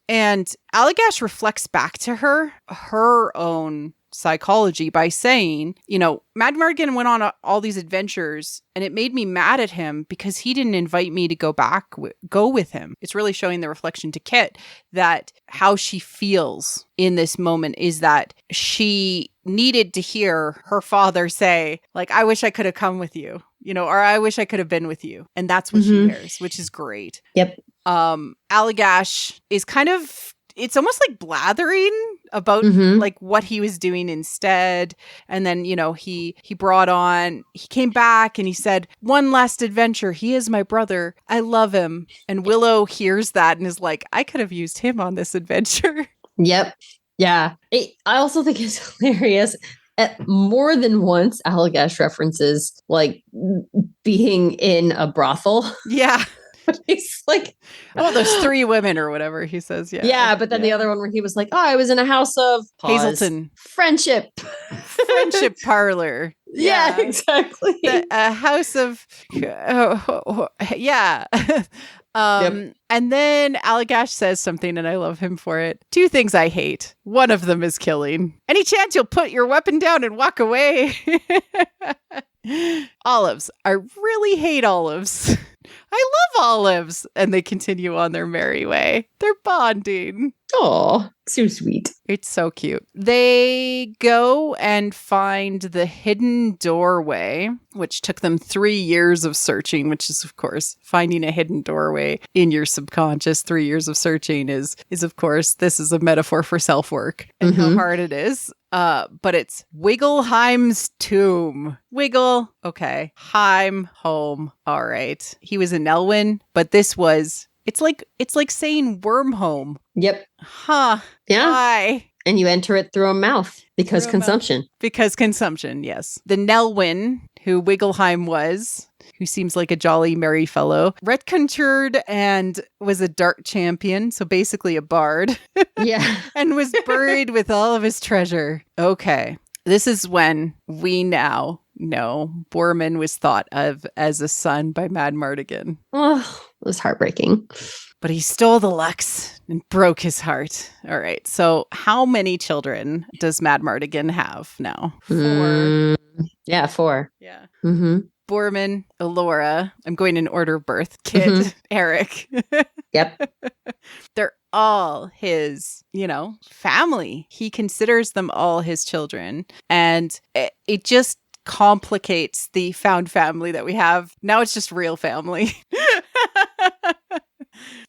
And Allagash reflects back to her own psychology by saying, Madmartigan went on all these adventures and it made me mad at him because he didn't invite me to go with him. It's really showing the reflection to Kit that how she feels in this moment is that she needed to hear her father say, like, I wish I could have come with you, or I wish I could have been with you. And that's what she hears, which is great. Yep. Allagash is kind of, it's almost like blathering about like what he was doing instead. And then, he came back and he said, one last adventure. He is my brother. I love him. And Willow hears that and is like, I could have used him on this adventure. Yep. Yeah. I also think it's hilarious. At more than once, Allagash references like being in a brothel. Yeah. He's like, there's 3 women or whatever he says. Yeah. Yeah. But then the other one where he was like, I was in a house of Hazelton. Friendship parlor. Yeah, exactly. A house of, yeah. And then Allagash says something and I love him for it. 2 things I hate. One of them is killing. Any chance you'll put your weapon down and walk away? Olives. I really hate olives. I love olives. And they continue on their merry way. They're bonding. Oh, so sweet. It's so cute. They go and find the hidden doorway, which took them 3 years of searching, which is, of course, finding a hidden doorway in your subconscious. 3 years of searching is of course, this is a metaphor for self-work and how hard it is. But it's Wiggleheim's tomb. Wiggle. Okay. Heim. Home. All right. He was in Elwyn, but this was, it's like saying worm home. Yep. Huh. Yeah. Why? And you enter it through a mouth because consumption. Because consumption, yes. The Nelwyn, who Wiggleheim was, who seems like a jolly, merry fellow, retcontured and was a dark champion, so basically a bard. Yeah. And was buried with all of his treasure. Okay. This is when we now know Borman was thought of as a son by Madmartigan. Oh, it was heartbreaking. But he stole the Lux and broke his heart. All right. So how many children does Madmartigan have now? 4. Yeah, 4. Yeah. Mm-hmm. Borman, Elora. I'm going in order of birth. Kid, Eric. Yep. They're all his, family. He considers them all his children. And it just complicates the found family that we have. Now it's just real family.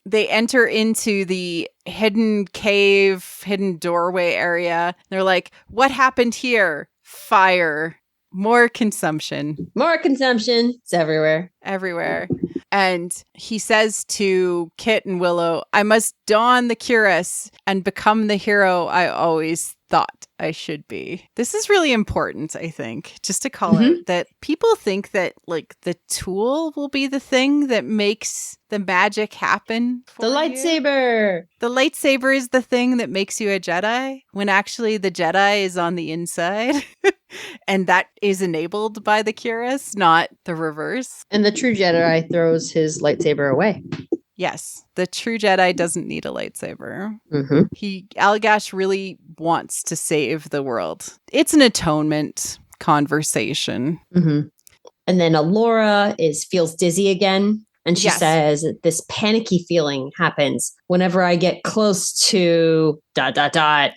They enter into the hidden cave, hidden doorway area. They're like, what happened here? Fire. More consumption. More consumption. It's everywhere. Everywhere. And he says to Kit and Willow, I must don the cuirass and become the hero I always thought I should be. This is really important, I think, just to call out that people think that like the tool will be the thing that makes the magic happen. The lightsaber. The lightsaber is the thing that makes you a Jedi, when actually the Jedi is on the inside. And that is enabled by the cuirass, not the reverse. And the true Jedi throws his lightsaber away. Yes, the true Jedi doesn't need a lightsaber. Allagash really wants to save the world. It's an atonement conversation. And then Elora feels dizzy again. And she says this panicky feeling happens whenever I get close to ... I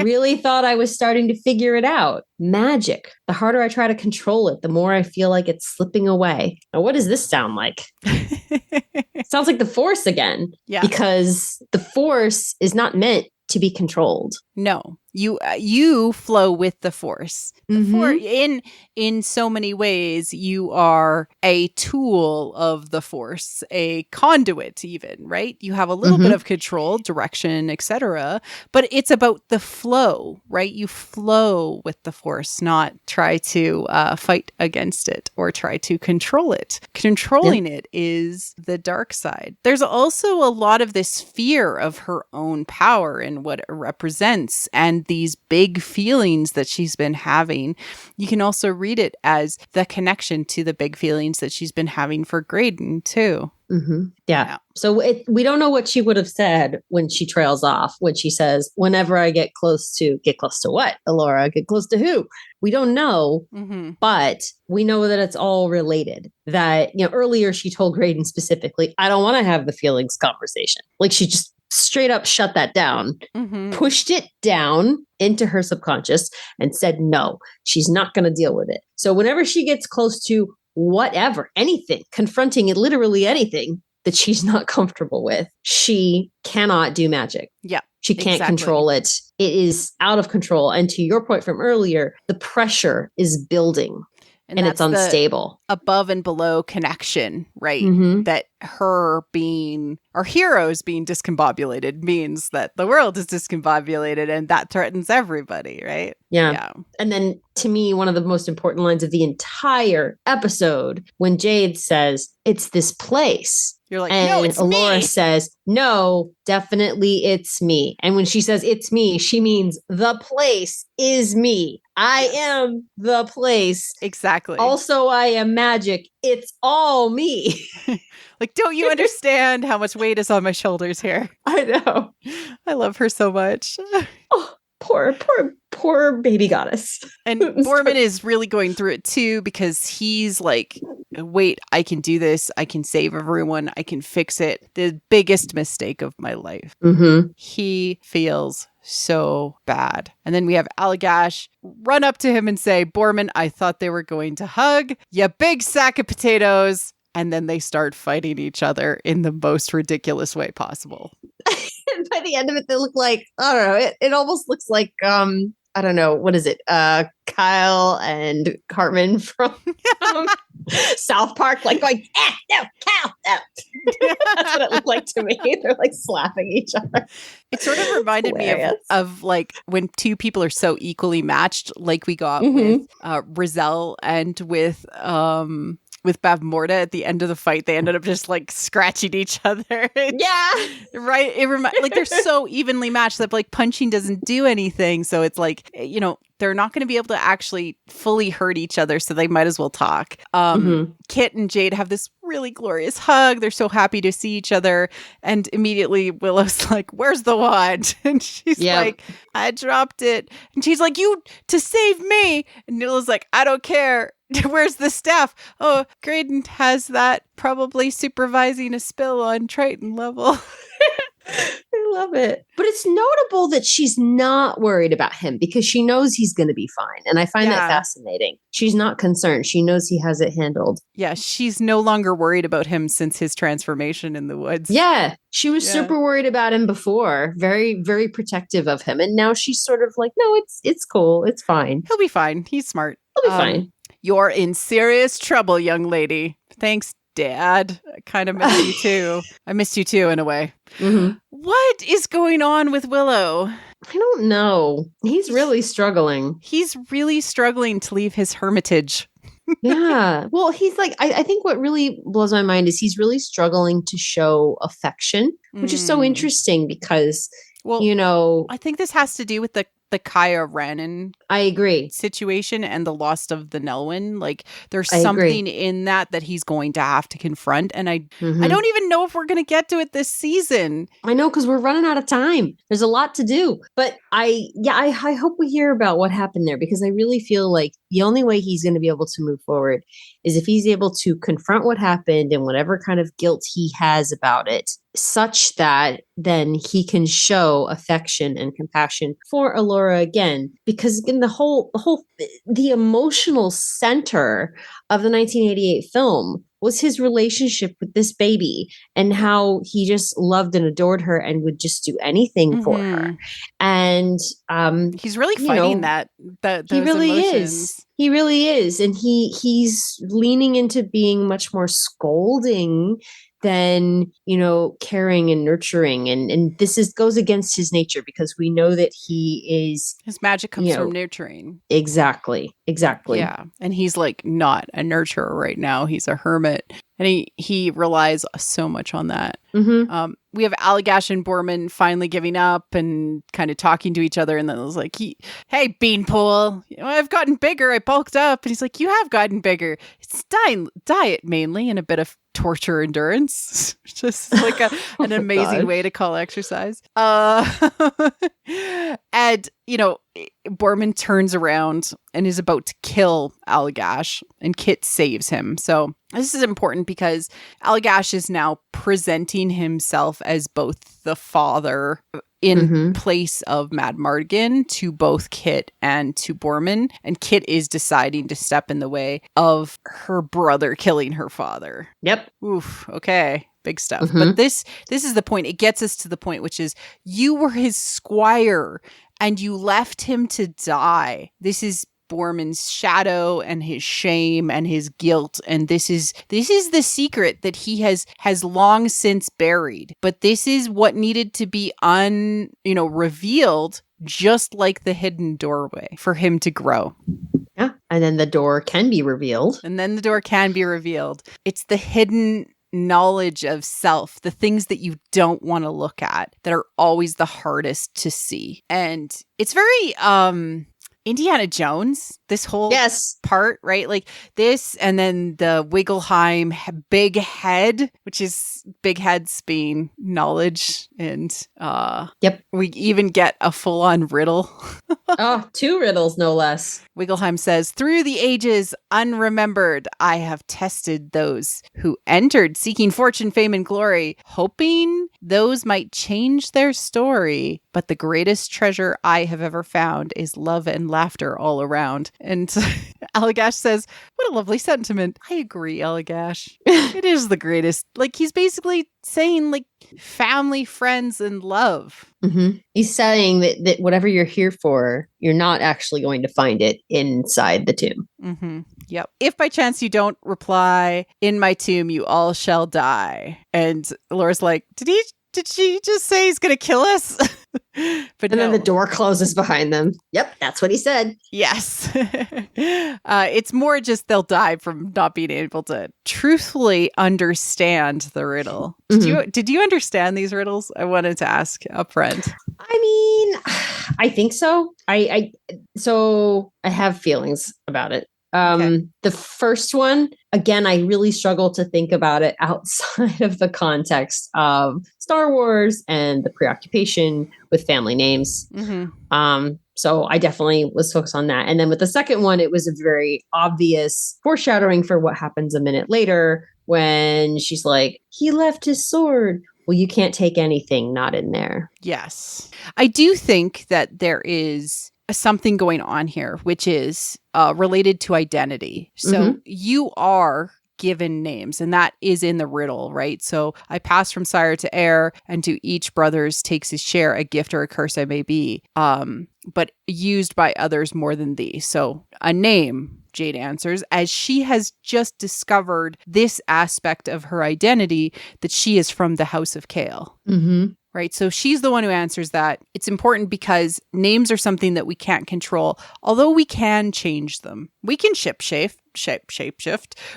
really thought I was starting to figure it out. Magic. The harder I try to control it, the more I feel like it's slipping away. Now, what does this sound like? It sounds like the Force again. Yeah. Because the Force is not meant to be controlled. No. You flow with the Force. In so many ways, you are a tool of the Force, a conduit even, right? You have a little bit of control, direction, etc. But it's about the flow, right? You flow with the Force, not try to fight against it or try to control it. Controlling it is the dark side. There's also a lot of this fear of her own power and what it represents and these big feelings that she's been having. You can also read it as the connection to the big feelings that she's been having for Graydon too. Yeah. So we don't know what she would have said when she trails off, when she says, whenever I get close to what? Allura, get close to who? We don't know, but we know that it's all related. That, earlier she told Graydon specifically, I don't want to have the feelings conversation. Like she just straight up shut that down, pushed it down into her subconscious and said, no, she's not going to deal with it. So whenever she gets close to whatever, anything, confronting it, literally anything that she's not comfortable with, she cannot do magic. Yeah. She can't control it. It is out of control. And to your point from earlier, the pressure is building and it's unstable. Above and below connection, right? That our heroes being discombobulated means that the world is discombobulated and that threatens everybody, right? Yeah. And then to me, one of the most important lines of the entire episode, when Jade says, it's this place. You're like, and no, it's Allura me. says, no, definitely it's me. And when she says it's me, she means the place is me. I am the place. Exactly. Also, I am magic. It's all me. Like, don't you understand how much weight is on my shoulders here? I know. I love her so much. Oh, poor baby goddess. And Boorman is really going through it too, because he's like, wait, I can do this. I can save everyone. I can fix it. The biggest mistake of my life. He feels so bad. And then we have Allagash run up to him and say, Boorman, I thought they were going to hug. You big sack of potatoes. And then they start fighting each other in the most ridiculous way possible. And by the end of it, they look like, I don't know, it almost looks like, I don't know, what is it? Kyle and Cartman from South Park, like going, no, Kyle, no. That's what it looked like to me. They're like slapping each other. It sort of reminded me of like when two people are so equally matched, like we got with Rizal and with Bavmorda at the end of the fight. They ended up just like scratching each other. Yeah. Right. Like they're so evenly matched that like punching doesn't do anything. So it's like, they're not going to be able to actually fully hurt each other. So they might as well talk. Kit and Jade have this really glorious hug. They're so happy to see each other. And immediately Willow's like, where's the wand? And she's like, I dropped it. And she's like, you to save me. And Willow's like, I don't care. Where's the staff? Oh, Graydon has that, probably supervising a spill on Triton level. I love it. But it's notable that she's not worried about him because she knows he's going to be fine. And I find that fascinating. She's not concerned. She knows he has it handled. Yeah, she's no longer worried about him since his transformation in the woods. Yeah, she was super worried about him before. Very, very protective of him. And now she's sort of like, no, it's cool. It's fine. He'll be fine. He's smart. He'll be fine. You're in serious trouble, young lady. Thanks, Dad. I kind of miss you too. I missed you too, in a way. What is going on with Willow? I don't know. He's really struggling. He's really struggling to leave his hermitage. Yeah. Well, he's like, I think what really blows my mind is he's really struggling to show affection, which is so interesting because, I think this has to do with the Kaya Rannon situation and the loss of the Nelwyn. Like there's something in that he's going to have to confront. And I don't even know if we're going to get to it this season. I know, because we're running out of time. There's a lot to do. But I hope we hear about what happened there, because I really feel like the only way he's going to be able to move forward is if he's able to confront what happened and whatever kind of guilt he has about it, such that then he can show affection and compassion for Allura again. Because again, the emotional center of the 1988 film was his relationship with this baby and how he just loved and adored her and would just do anything for her. And he's really fighting those he really emotions. is. He really is. And he's leaning into being much more scolding than, caring and nurturing. And this goes against his nature, because we know that his magic comes from nurturing. Exactly. Yeah. And he's like not a nurturer right now. He's a hermit. And he relies so much on that. Mm-hmm. We have Allagash and Borman finally giving up and kind of talking to each other. And then it was like, hey, Beanpole, I've gotten bigger. I bulked up. And he's like, you have gotten bigger. It's diet mainly and a bit of torture endurance. Just like an amazing way to call exercise. And, Borman turns around and is about to kill Allagash, and Kit saves him. So this is important because Allagash is now presenting himself as both the father in place of Mad Mardigan to both Kit and to Borman. And Kit is deciding to step in the way of her brother killing her father. Yep. Oof. Okay. Big stuff. But this is the point. It gets us to the point, which is you were his squire and you left him to die. This is Borman's shadow and his shame and his guilt, and this is the secret that he has long since buried. But this is what needed to be revealed, just like the hidden doorway, for him to grow. Yeah, and then the door can be revealed. It's the hidden knowledge of self, the things that you don't want to look at, that are always the hardest to see. And it's very Indiana Jones, this whole part, right? Like this, and then the Wigglesheim big head, which is big heads being knowledge. And we even get a full-on riddle. Oh, 2 riddles, no less. Wigglesheim says, through the ages unremembered, I have tested those who entered seeking fortune, fame, and glory, hoping those might change their story. But the greatest treasure I have ever found is love and laughter all around. And Allagash says, what a lovely sentiment. I agree, Allagash. It is the greatest. Like, he's basically saying, like, family, friends, and love. Mm-hmm. He's saying that whatever you're here for, you're not actually going to find it inside the tomb. Mm-hmm. Yep. If by chance you don't reply, in my tomb you all shall die. And Laura's like, did she just say he's going to kill us? But then the door closes behind them. Yep, that's what he said. Yes. It's more just they'll die from not being able to truthfully understand the riddle. Did you understand these riddles? I wanted to ask up front. I mean, I think so. So I have feelings about it. The first one, again, I really struggle to think about it outside of the context of Star Wars and the preoccupation with family names. So I definitely was focused on that. And then with the second one, it was a very obvious foreshadowing for what happens a minute later when she's like, he left his sword. Well, you can't take anything not in there. Yes. I do think that there is something going on here, which is related to identity. So you are given names, and that is in the riddle, right? So I pass from sire to heir, and to each brother's takes his share, a gift or a curse I may be, but used by others more than thee. So a name, Jade answers, as she has just discovered this aspect of her identity, that she is from the House of Kale. Right. So she's the one who answers that. It's important because names are something that we can't control, although we can change them. We can shapeshift.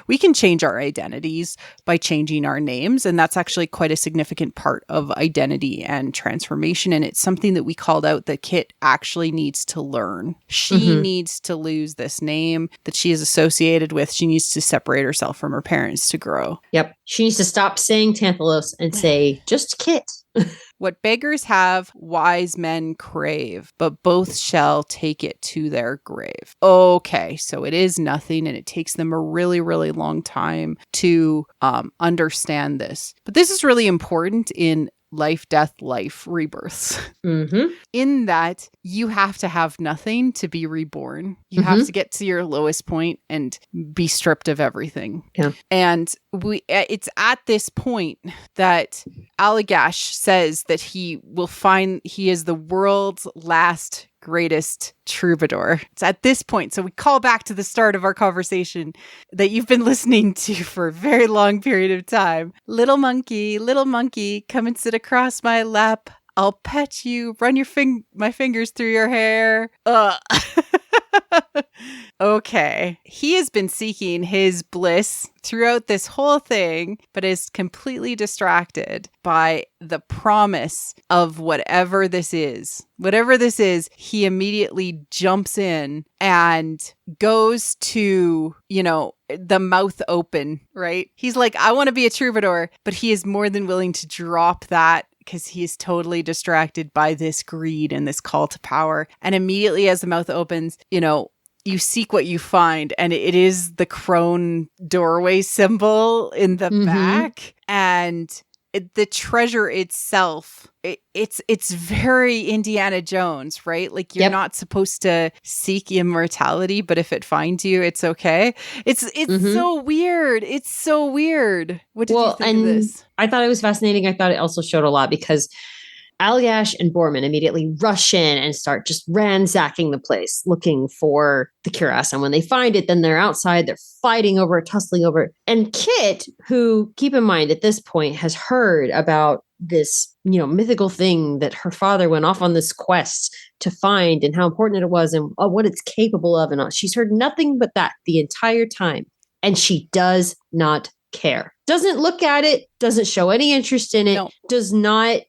We can change our identities by changing our names. And that's actually quite a significant part of identity and transformation. And it's something that we called out that Kit actually needs to learn. She needs to lose this name that she is associated with. She needs to separate herself from her parents to grow. Yep. She needs to stop saying Tantalos and say just Kit. What beggars have, wise men crave, but both shall take it to their grave. Okay, so it is nothing, and it takes them a really, really long time to understand this. But this is really important in life, death, life, rebirths. Mm-hmm. In that you have to have nothing to be reborn. You have to get to your lowest point and be stripped of everything. Yeah. And it's at this point that Allagash says that he is the world's last greatest troubadour. It's at this point. So we call back to the start of our conversation that you've been listening to for a very long period of time. Little monkey, come and sit across my lap. I'll pet you, run my fingers through your hair. Okay. He has been seeking his bliss throughout this whole thing, but is completely distracted by the promise of whatever this is. Whatever this is, he immediately jumps in and goes to, the mouth open, right? He's like, I want to be a troubadour, but he is more than willing to drop that because he is totally distracted by this greed and this call to power. And immediately as the mouth opens, you seek what you find, and it is the crone doorway symbol in the back. And the treasure itself, it's very Indiana Jones, right? Like you're not supposed to seek immortality, but if it finds you, it's okay. It's so weird. It's so weird. What did you think of this? I thought it was fascinating. I thought it also showed a lot because Allagash and Borman immediately rush in and start just ransacking the place, looking for the cuirass. And when they find it, then they're outside, they're fighting over it, tussling over it. And Kit, who, keep in mind, at this point has heard about this, mythical thing that her father went off on this quest to find and how important it was and what it's capable of. And all. She's heard nothing but that the entire time. And she does not care. Doesn't look at it, doesn't show any interest in it, does not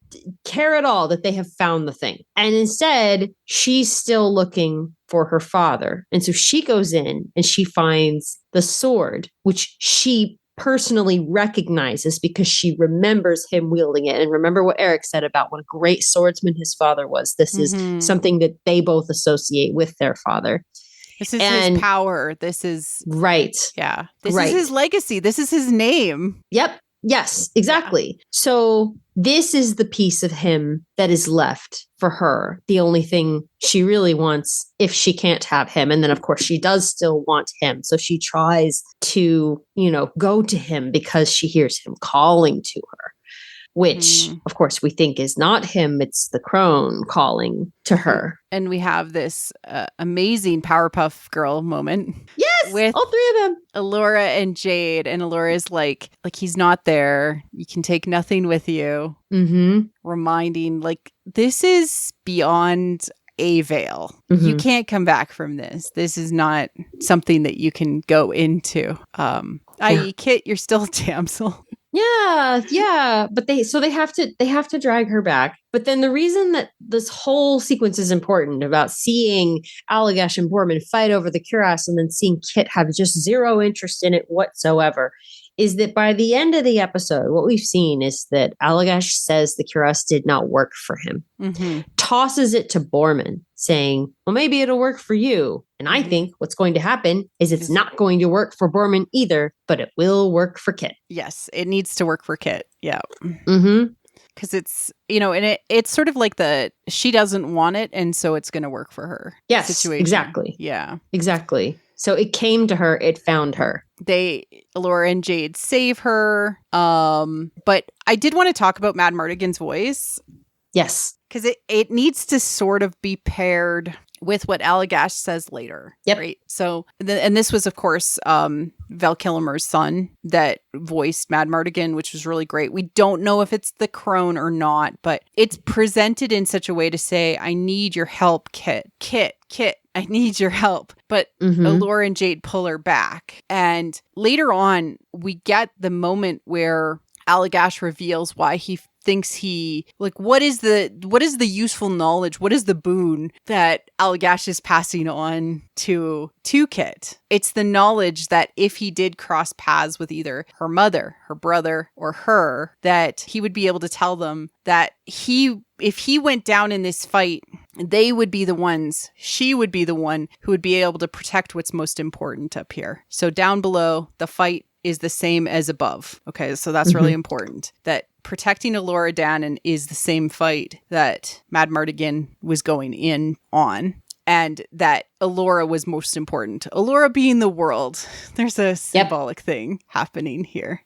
care at all that they have found the thing. And instead, she's still looking for her father. And so she goes in and she finds the sword, which she personally recognizes because she remembers him wielding it. And remember what Eric said about what a great swordsman his father was. This is something that they both associate with their father. This is his power. This is... Right. Yeah. This is his legacy. This is his name. Yep. Yes, exactly. Yeah. So this is the piece of him that is left for her. The only thing she really wants if she can't have him. And then, of course, she does still want him. So she tries to, go to him because she hears him calling to her. Which, of course, we think is not him. It's the crone calling to her. And we have this amazing Powerpuff Girl moment. Yes, with all three of them. Allura and Jade. And Allura is like he's not there. You can take nothing with you. Reminding, this is beyond a veil. You can't come back from this. This is not something that you can go into. I.e., Kit, you're still a damsel. Yeah. But they have to drag her back. But then the reason that this whole sequence is important about seeing Allagash and Borman fight over the cuirass and then seeing Kit have just zero interest in it whatsoever is that by the end of the episode, what we've seen is that Allagash says the cuirass did not work for him. Tosses it to Borman saying, well, maybe it'll work for you. And I think what's going to happen is it's not going to work for Borman either, but it will work for Kit. Yes, it needs to work for Kit. Yeah. Because it's, and it's sort of like she doesn't want it, and so it's going to work for her. Yes, situation. Exactly. Yeah. Exactly. So it came to her, it found her. Allura and Jade save her. But I did want to talk about Mad Mardigan's voice. Yes. Because it needs to sort of be paired with what Allagash says later. Yep. Right. So, and this was, of course, Val Kilmer's son that voiced Mad Mardigan, which was really great. We don't know if it's the crone or not, but it's presented in such a way to say, I need your help, Kit. Kit, I need your help. But Allura and Jade pull her back. And later on, we get the moment where Allagash reveals why he thinks what is the useful knowledge? What is the boon that Allagash is passing on to Kit? It's the knowledge that if he did cross paths with either her mother, her brother, or her, that he would be able to tell them that if he went down in this fight, they would be the ones, she would be the one who would be able to protect what's most important up here. So down below, the fight is the same as above. Okay, so that's really important. That protecting Elora Danan is the same fight that Mad Mardigan was going in on. And that Elora was most important. Elora being the world. There's a symbolic thing happening here.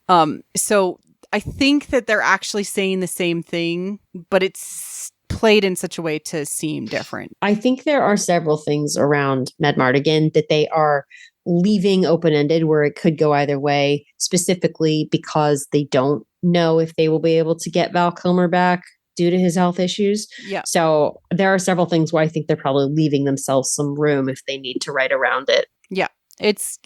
So I think that they're actually saying the same thing, but it's played in such a way to seem different. I think there are several things around Mad Mardigan that they are leaving open-ended where it could go either way, specifically because they don't know if they will be able to get Val Kilmer back due to his health issues. Yeah. So there are several things where I think they're probably leaving themselves some room if they need to write around it. Yeah. It's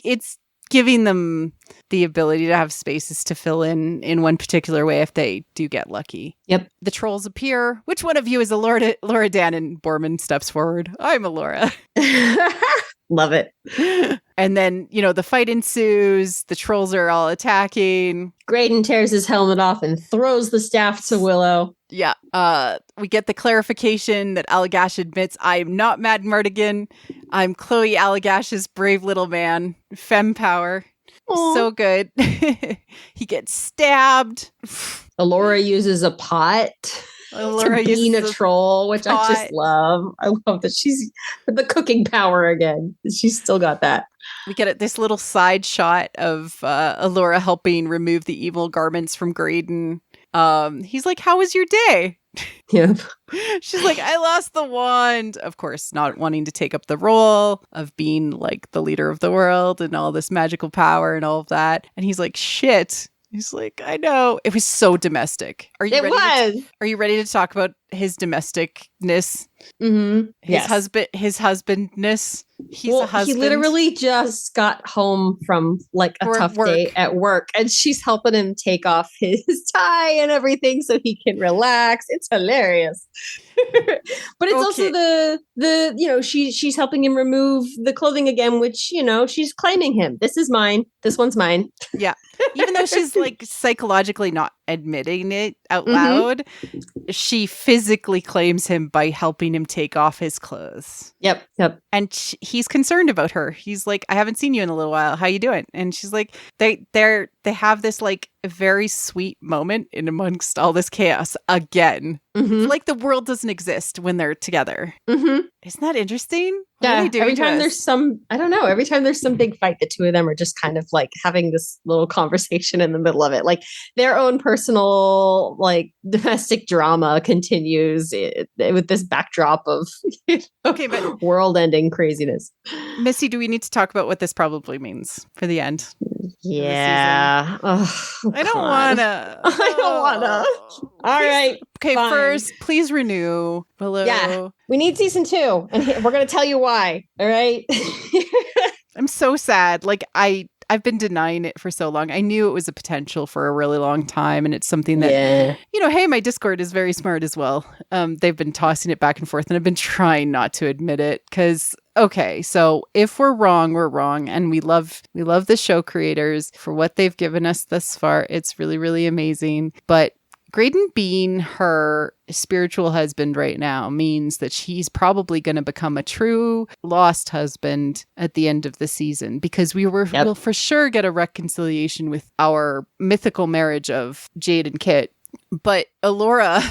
giving them the ability to have spaces to fill in one particular way if they do get lucky. Yep. The trolls appear. Which one of you is Elora Danan? Borman steps forward. I'm Elora. Love it. And then, the fight ensues. The trolls are all attacking. Graydon tears his helmet off and throws the staff to Willow. Yeah. We get the clarification that Allagash admits, I am not Mad Mardigan. I'm Chloe Allagash's brave little man. Femme power. Aww. So good. He gets stabbed. Elora uses a pot to bean a troll, which I just love. I love that she's the cooking power again. She's still got that. We get this little side shot of Elora helping remove the evil garments from Graydon. He's like, how was your day? Yep. She's like, I lost the wand. Of course, not wanting to take up the role of being like the leader of the world and all this magical power and all of that. And he's like, shit. He's like, I know. It was so domestic. Are you ready to talk about his domesticness? Mm-hmm. His husbandness. He's a husband. He literally just got home from like a tough day at work, and she's helping him take off his tie and everything so he can relax. It's hilarious. But it's also the she's helping him remove the clothing again, which, she's claiming him. This is mine. This one's mine. Yeah. Even though she's like psychologically not admitting it out loud, she physically claims him by helping him take off his clothes. Yep. And he's concerned about her. He's like, I haven't seen you in a little while. How you doing? And she's like, they have this like very sweet moment in amongst all this chaos again. Mm-hmm. It's like the world doesn't exist when they're together. Mm-hmm. Isn't that interesting? Yeah. Every time there's some big fight, the two of them are just kind of like having this little conversation in the middle of it. Like their own personal, like domestic drama continues with this backdrop of but world-ending craziness. Missy, do we need to talk about what this probably means for the end? Yeah. I don't wanna. All right. Okay, fine. First, please renew Willow. Yeah. We need season 2, and we're going to tell you why. All right. I'm so sad. Like I've been denying it for so long. I knew it was a potential for a really long time, and it's something that, hey, my Discord is very smart as well. They've been tossing it back and forth, and I've been trying not to admit it because, okay, so if we're wrong, we're wrong, and we love the show creators for what they've given us thus far. It's really, really amazing, but Graydon being her spiritual husband right now means that she's probably going to become a true lost husband at the end of the season, because we'll for sure get a reconciliation with our mythical marriage of Jade and Kit. But Elora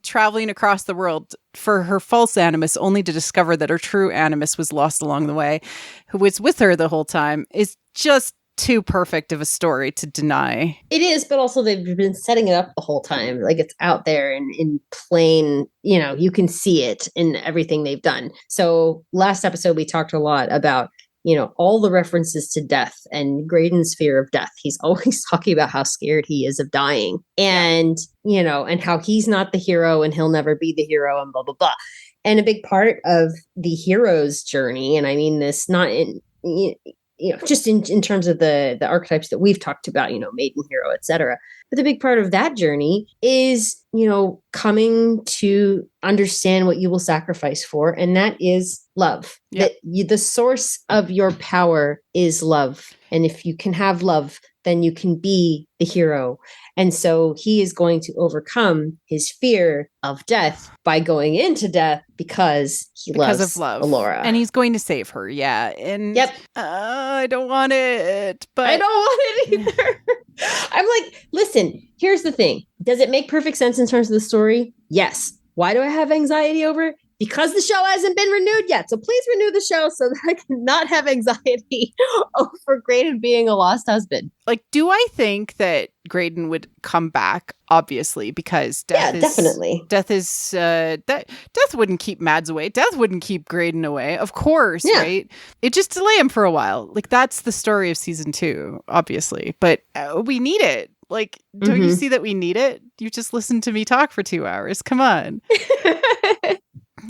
traveling across the world for her false animus only to discover that her true animus was lost along the way, who was with her the whole time, is just too perfect of a story to deny. It is, but also they've been setting it up the whole time. Like it's out there in plain, you can see it in everything they've done. So last episode, we talked a lot about, all the references to death and Graydon's fear of death. He's always talking about how scared he is of dying and, and how he's not the hero and he'll never be the hero and blah, blah, blah. And a big part of the hero's journey, and I mean this not in, just in terms of the archetypes that we've talked about, maiden, hero, etc. But the big part of that journey is, coming to understand what you will sacrifice for. And that is love. Yep. The source of your power is love. And if you can have love, then you can be the hero. And so he is going to overcome his fear of death by going into death because he loves of love. Alora. And he's going to save her. Yeah. And I don't want it, but I don't want it either. I'm like, listen, here's the thing. Does it make perfect sense in terms of the story? Yes. Why do I have anxiety over it? Because the show hasn't been renewed yet. So please renew the show so that I can not have anxiety over Graydon being a lost husband. Like, do I think that Graydon would come back? Obviously, because death definitely. Death wouldn't keep Mads away. Death wouldn't keep Graydon away. Of course, right? It just delay him for a while. Like, that's the story of season 2, obviously. But we need it. Like, don't you see that we need it? You just listened to me talk for 2 hours. Come on.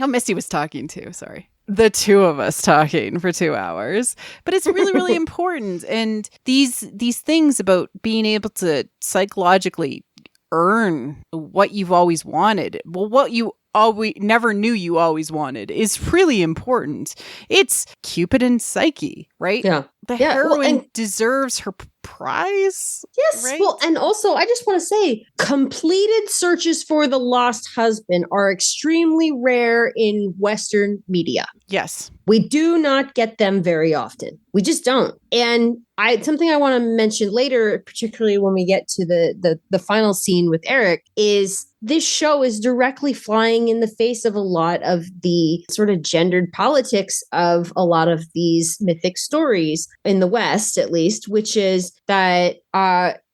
Oh, Misty was talking too. Sorry. The two of us talking for 2 hours. But it's really, really important. And these things about being able to psychologically earn what you've always wanted. Well, what you always never knew you always wanted is really important. It's Cupid and Psyche, right? Yeah. The heroine deserves her prize. Yes. Right? Well, and also I just want to say completed searches for the lost husband are extremely rare in Western media. Yes. We do not get them very often. We just don't. And something I want to mention later, particularly when we get to the final scene with Eric, is this show is directly flying in the face of a lot of the sort of gendered politics of a lot of these mythic stories in the West, at least, which is that,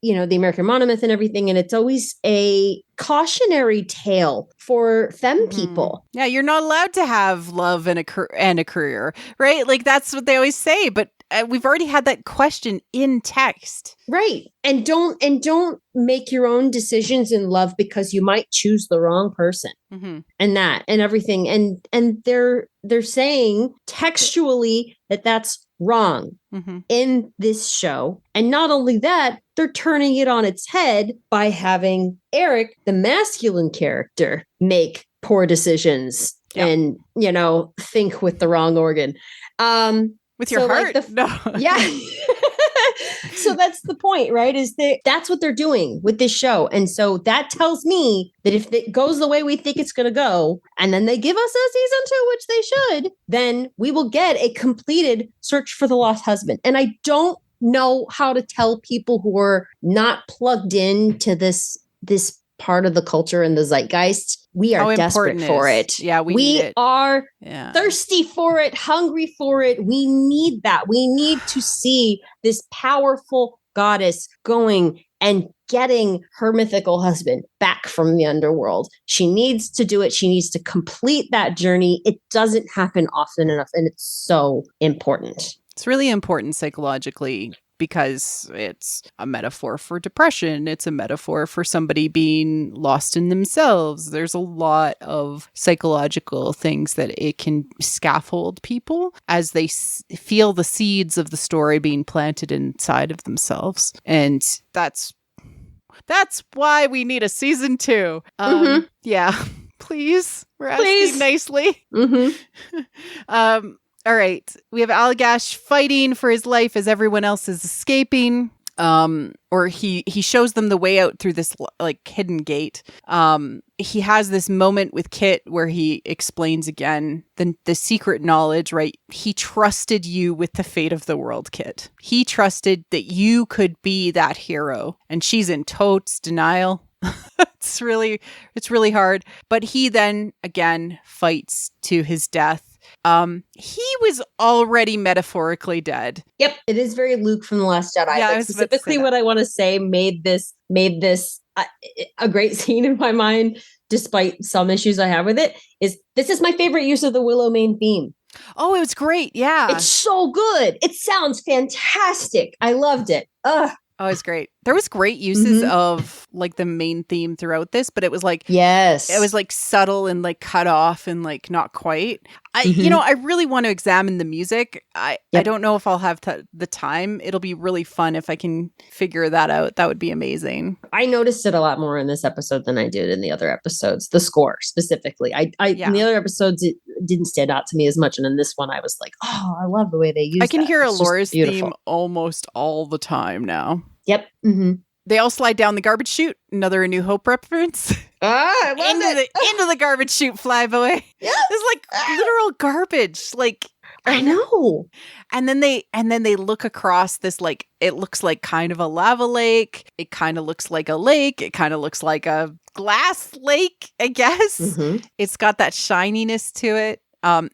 the American monomyth and everything. And it's always a cautionary tale for femme people. Yeah, you're not allowed to have love and a career, right? Like, that's what they always say. But we've already had that question in text. Right. And don't make your own decisions in love because you might choose the wrong person. And that and everything. And they're saying textually that that's wrong in this show. And not only that, they're turning it on its head by having Eric, the masculine character, make poor decisions and, think with the wrong organ. With your heart? No. Yeah. So that's the point, right? Is that's what they're doing with this show. And so that tells me that if it goes the way we think it's going to go, and then they give us a season 2, which they should, then we will get a completed search for the lost husband. And I don't know how to tell people who are not plugged into this part of the culture and the zeitgeist. We are desperate for it. Yeah, we are thirsty for it, hungry for it. We need that. We need to see this powerful goddess going and getting her mythical husband back from the underworld. She needs to do it. She needs to complete that journey. It doesn't happen often enough, and it's so important. It's really important psychologically, because it's a metaphor for depression. It's a metaphor for somebody being lost in themselves. There's a lot of psychological things that it can scaffold people as they feel the seeds of the story being planted inside of themselves. And that's why we need a season 2. Yeah, please. We're asking nicely. All right. We have Allagash fighting for his life as everyone else is escaping. Or he shows them the way out through this like hidden gate. He has this moment with Kit where he explains again the secret knowledge, right? He trusted you with the fate of the world, Kit. He trusted that you could be that hero. And she's in totes denial. It's really hard. But he then again fights to his death. He was already metaphorically dead. Yep, it is very Luke from The Last Jedi. Yeah, but specifically what I want to say made this a great scene in my mind, despite some issues I have with it. This is my favorite use of the Willow main theme. Oh, it was great. Yeah, it's so good. It sounds fantastic. I loved it. Oh, it's great. There was great uses of like the main theme throughout this, but it was like, it was like subtle and like cut off and like not quite. I really want to examine the music. I don't know if I'll have the time. It'll be really fun if I can figure that out. That would be amazing. I noticed it a lot more in this episode than I did in the other episodes. The score specifically. In the other episodes, it didn't stand out to me as much. And in this one, I was like, oh, I love the way they use it. I can hear Alora's theme almost all the time now. Yep. Mm-hmm. They all slide down the garbage chute. Another A New Hope reference. I love it. Into the garbage chute, fly boy. Yes. It's like literal garbage. Like, I know. And then they look across this, like, it looks like kind of a lava lake. It kind of looks like a lake. It kind of looks like a glass lake, I guess. Mm-hmm. It's got that shininess to it.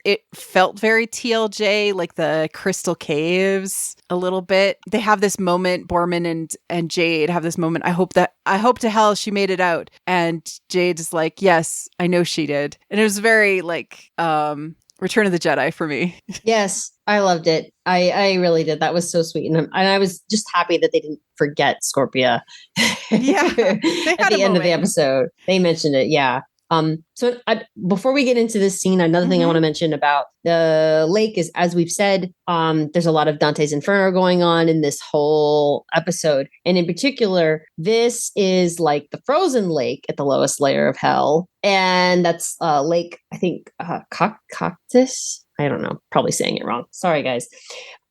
It felt very TLJ, like the Crystal Caves a little bit. They have this moment, Borman and Jade have this moment. I hope to hell she made it out. And Jade is like, yes, I know she did. And it was very like Return of the Jedi for me. Yes, I loved it. I really did. That was so sweet. And I was just happy that they didn't forget Scorpia. Yeah. At the end of the episode. They mentioned it. Yeah. So before we get into this scene, another thing I want to mention about the lake is, as we've said, there's a lot of Dante's Inferno going on in this whole episode. And in particular, this is like the frozen lake at the lowest layer of hell. And that's Lake, I think, Cactus. I don't know, probably saying it wrong. Sorry, guys.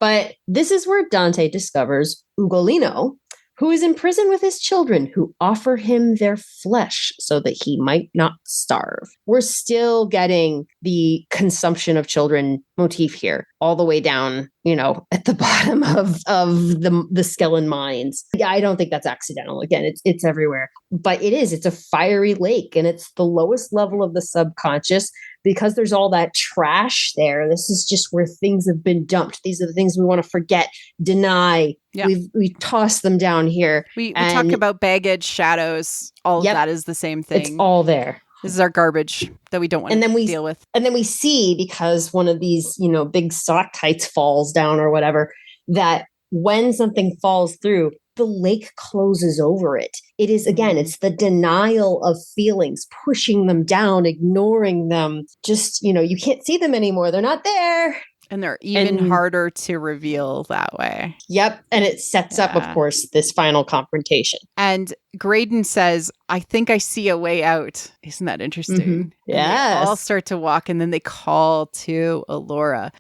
But this is where Dante discovers Ugolino, who is in prison with his children, who offer him their flesh so that he might not starve. We're still getting the consumption of children motif here, all the way down, at the bottom of the Skellin mines. Yeah, I don't think that's accidental. Again, it's everywhere. But it's a fiery lake, and it's the lowest level of the subconscious because there's all that trash there. This is just where things have been dumped. These are the things we want to forget, deny. Yeah. We toss them down here. We talk about baggage, shadows. All of that is the same thing. It's all there. This is our garbage that we don't want to deal with. And then we see, because one of these, big stalactites falls down or whatever, that when something falls through, the lake closes over it. It is, again, it's the denial of feelings, pushing them down, ignoring them. Just, you can't see them anymore. They're not there. And they're even harder to reveal that way. Yep. And it sets up, of course, this final confrontation. And Graydon says, I think I see a way out. Isn't that interesting? Mm-hmm. Yes. They all start to walk, and then they call to Allura.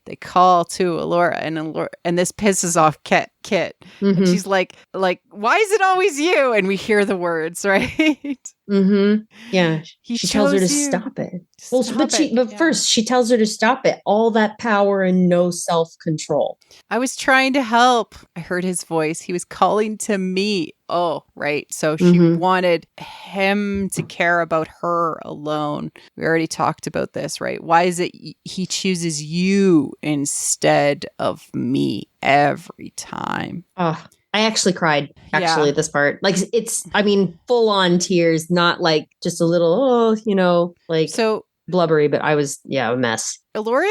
And this pisses off Kit. Mm-hmm. And she's like, why is it always you? And we hear the words, right? Mm-hmm. Yeah. She tells her to stop it. First, she tells her to stop it. All that power and no self-control. I was trying to help. I heard his voice. He was calling to me. Oh, right. So she wanted him to care about her alone. We already talked about this, right? Why is it he chooses you instead of me every time? I actually cried, at this part. Like, it's, full on tears, not like just a little, so blubbery, but I was, a mess. Allura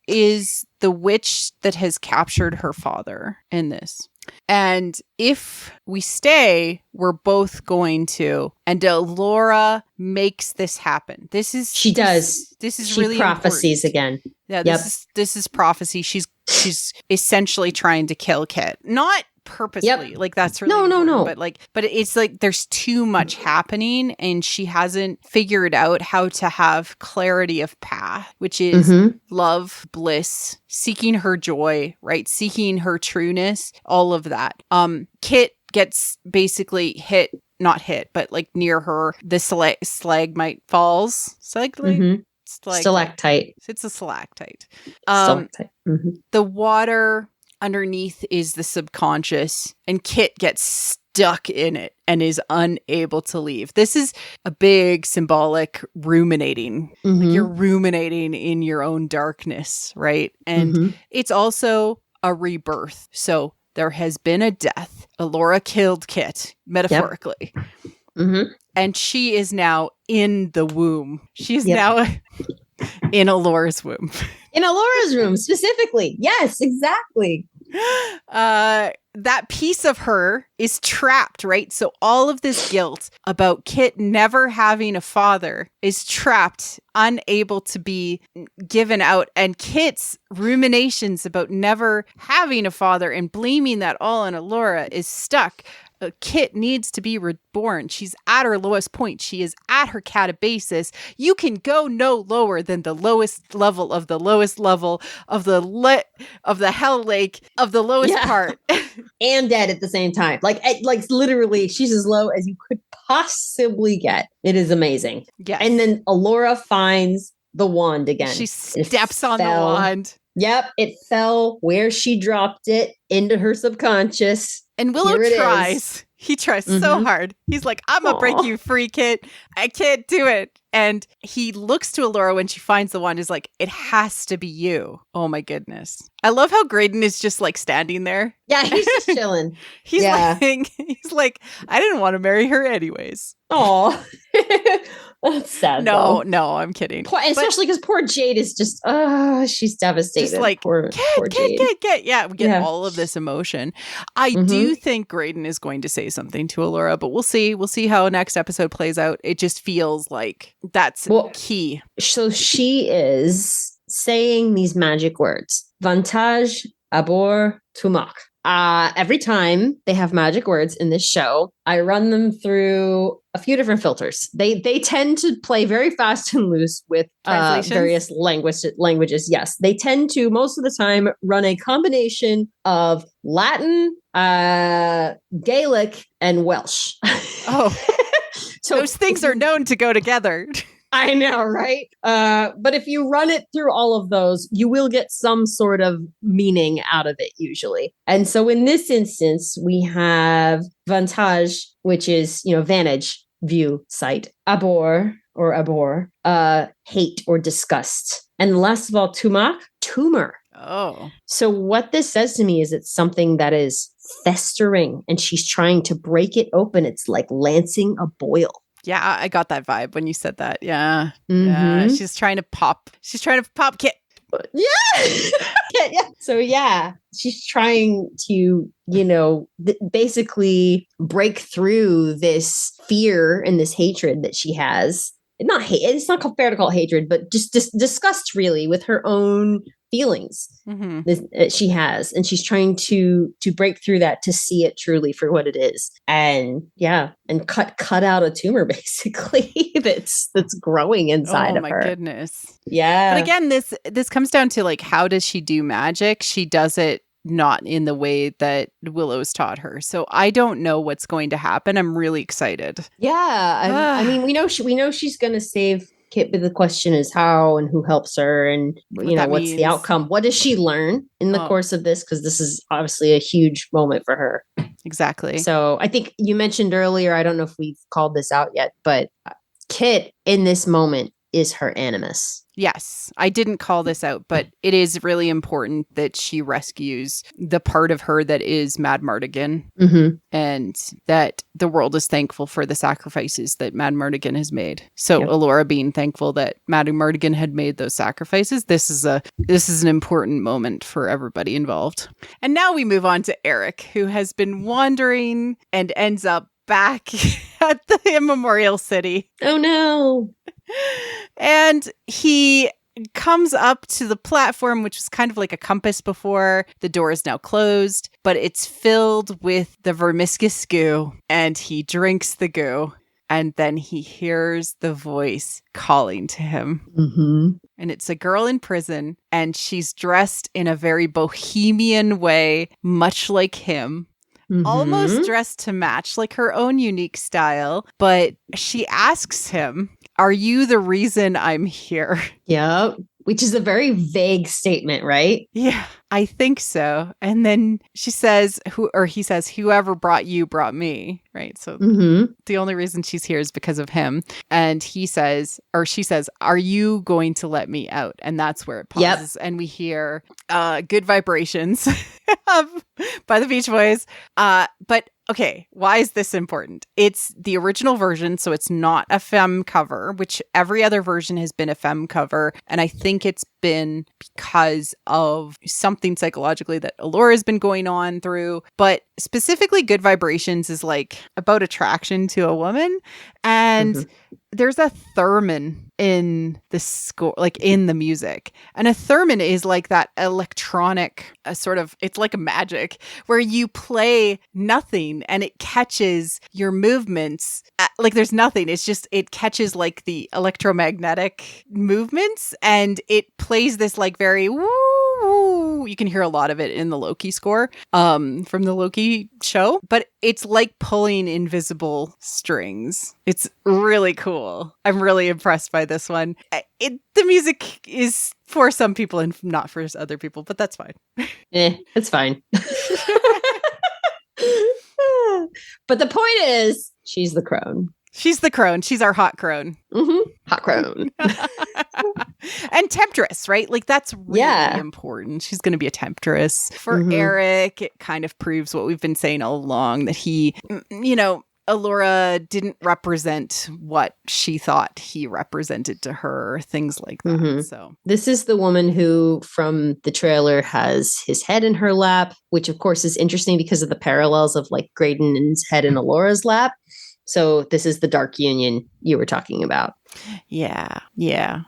is the witch that has captured her father in this. And if we stay, we're both going to. And Allura makes this happen. She really prophecies important. Again. Yeah, this is prophecy. She's essentially trying to kill Kit. Not purposely. Like, that's really no. But it's like there's too much happening, and she hasn't figured out how to have clarity of path, which is love, bliss, seeking her joy, right? Seeking her trueness, all of that. Kit gets basically not hit, but like near her, the stalagmite falls. Stalactite. It's a stalactite. The water underneath is the subconscious, and Kit gets stuck in it and is unable to leave. This is a big symbolic ruminating. Like, you're ruminating in your own darkness, right? And it's also a rebirth. So there has been a death. Allura killed Kit, metaphorically. And she is now in the womb. She is now in Allura's womb. In Allura's room, specifically. Yes, exactly. That piece of her is trapped, right? So all of this guilt about Kit never having a father is trapped, unable to be given out. And Kit's ruminations about never having a father and blaming that all on Allura is stuck. Kit needs to be reborn. She's at her lowest point. She is at her catabasis. You can go no lower than the lowest level of the lowest level of the hell lake of the lowest part. And dead at the same time. Like literally, she's as low as you could possibly get. It is amazing. Yes. And then Allura finds the wand again. She steps on the wand. Yep. It fell where she dropped it into her subconscious. And Willow tries. He tries so hard. He's like, I'm going to break you free, Kit. I can't do it. And he looks to Allura when she finds the wand. Is like, it has to be you. Oh, my goodness. I love how Graydon is just like standing there. Yeah, he's just chilling. He's like, I didn't want to marry her anyways. Oh, that's sad. No, I'm kidding. Especially because poor Jade is just, she's devastated. Just like, poor Jade. Yeah, we get all of this emotion. I do think Graydon is going to say something to Allura, but we'll see. We'll see how next episode plays out. It just feels like that's key. So she is saying these magic words. Vantage, abor, tumak. Every time they have magic words in this show, I run them through a few different filters. They tend to play very fast and loose with various languages. Yes, they tend to most of the time run a combination of Latin, Gaelic, and Welsh. Oh, so those things are known to go together. I know, right? But if you run it through all of those, you will get some sort of meaning out of it usually. And so in this instance, we have vantage, which is, vantage, view, sight. Abor, hate or disgust. And last of all, tumak, tumor. Oh. So what this says to me is it's something that is festering and she's trying to break it open. It's like lancing a boil. Yeah, I got that vibe when you said that. Yeah. Yeah. She's trying to pop Kit. Yeah. So she's trying to, basically break through this fear and this hatred that she has. Not hate. It's not fair to call it hatred, but just disgust really with her own feelings that she has, and she's trying to break through that to see it truly for what it is, and cut out a tumor basically that's growing inside of her. Oh my goodness. Yeah. But again, this comes down to like, how does she do magic? She does it not in the way that Willow's taught her. So I don't know what's going to happen. I'm really excited. Yeah. I mean, we know she's going to save Kit, but the question is how and who helps her and, what's the outcome? What does she learn in the course of this? Because this is obviously a huge moment for her. Exactly. So I think you mentioned earlier, I don't know if we've called this out yet, but Kit in this moment is her animus. Yes, I didn't call this out, but it is really important that she rescues the part of her that is Mad Mardigan, and that the world is thankful for the sacrifices that Mad Mardigan has made. So Allura being thankful that Mad Mardigan had made those sacrifices, this is an important moment for everybody involved. And now we move on to Eric, who has been wandering and ends up back at the Immemorial City. Oh no. And he comes up to the platform, which was kind of like a compass before. The door is now closed, but it's filled with the vermiscus goo, and he drinks the goo. And then he hears the voice calling to him. And it's a girl in prison, and she's dressed in a very bohemian way, much like him. Almost dressed to match, like her own unique style. But she asks him, "Are you the reason I'm here?" Yep. Which is a very vague statement, right? Yeah, I think so. And then she says, he says, "Whoever brought you brought me." Right. So the only reason she's here is because of him. And she says, "Are you going to let me out?" And that's where it pauses. Yep. And we hear Good Vibrations by the Beach Boys. But okay, why is this important? It's the original version, so it's not a femme cover, which every other version has been a femme cover. And I think it's been because of something psychologically that Allura has been going on through. But specifically, Good Vibrations is like about attraction to a woman. And there's a theremin in the score, like in the music. And a theremin is like that electronic it's like a magic where you play nothing and it catches your movements. Like there's nothing. It's just, it catches like the electromagnetic movements and it plays this like very woo. You can hear a lot of it in the Loki score from the Loki show, but it's like pulling invisible strings. It's really cool. I'm really impressed by this one. The music is for some people and not for other people, but that's fine. It's fine. But the point is, she's the crone. She's the crone. She's our hot crone. Mm-hmm. Hot crone. And temptress, right? Like that's really important. She's going to be a temptress. For Eric, it kind of proves what we've been saying all along, that he, Allura didn't represent what she thought he represented to her, things like that. Mm-hmm. So this is the woman who, from the trailer, has his head in her lap, which of course is interesting because of the parallels of like Graydon's head in Allura's lap. So this is the dark union you were talking about. Yeah.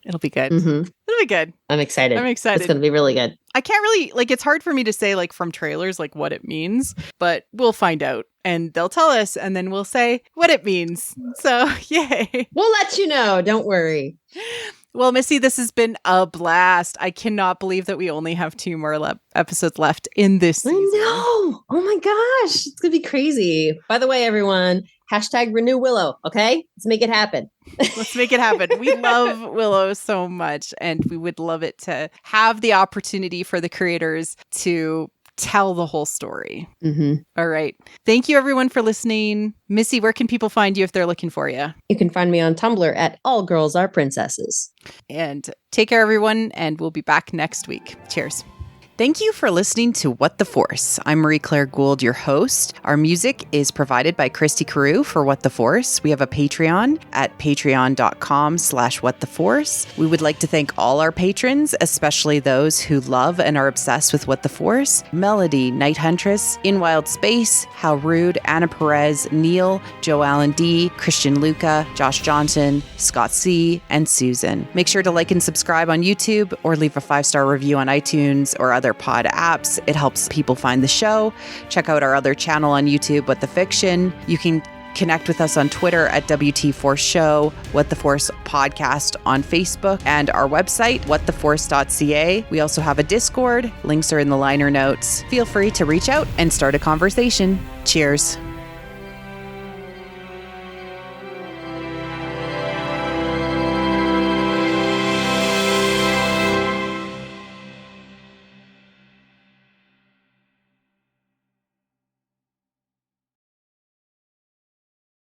It'll be good. Mm-hmm. It'll be good. I'm excited. It's going to be really good. I can't really, it's hard for me to say from trailers, what it means, but we'll find out and they'll tell us and then we'll say what it means. So, yay. We'll let you know. Don't worry. Well, Missy, this has been a blast. I cannot believe that we only have 2 more episodes left in this season. I know. Oh my gosh. It's going to be crazy. By the way, everyone, #renew Willow. Okay. Let's make it happen. Let's make it happen. We love Willow so much, and we would love it to have the opportunity for the creators to tell the whole story. Mm-hmm. All right. Thank you, everyone, for listening. Missy, where can people find you if they're looking for you? You can find me on Tumblr at All Girls Are Princesses. And take care, everyone, and we'll be back next week. Cheers. Thank you for listening to What the Force. I'm Marie-Claire Gould, your host. Our music is provided by Christy Carew for What the Force. We have a Patreon at patreon.com/whattheforce. We would like to thank all our patrons, especially those who love and are obsessed with What the Force: Melody, Night Huntress, In Wild Space, How Rude, Anna Perez, Neil, Joe Allen D, Christian Luca, Josh Johnson, Scott C, and Susan. Make sure to like and subscribe on YouTube or leave a 5-star review on iTunes or other pod apps. It helps people find the show. Check out our other channel on YouTube, What the Fiction. You can connect with us on Twitter at WT Force Show, What the Force Podcast on Facebook, and our website, whattheforce.ca. We also have a Discord. Links are in the liner notes. Feel free to reach out and start a conversation. Cheers.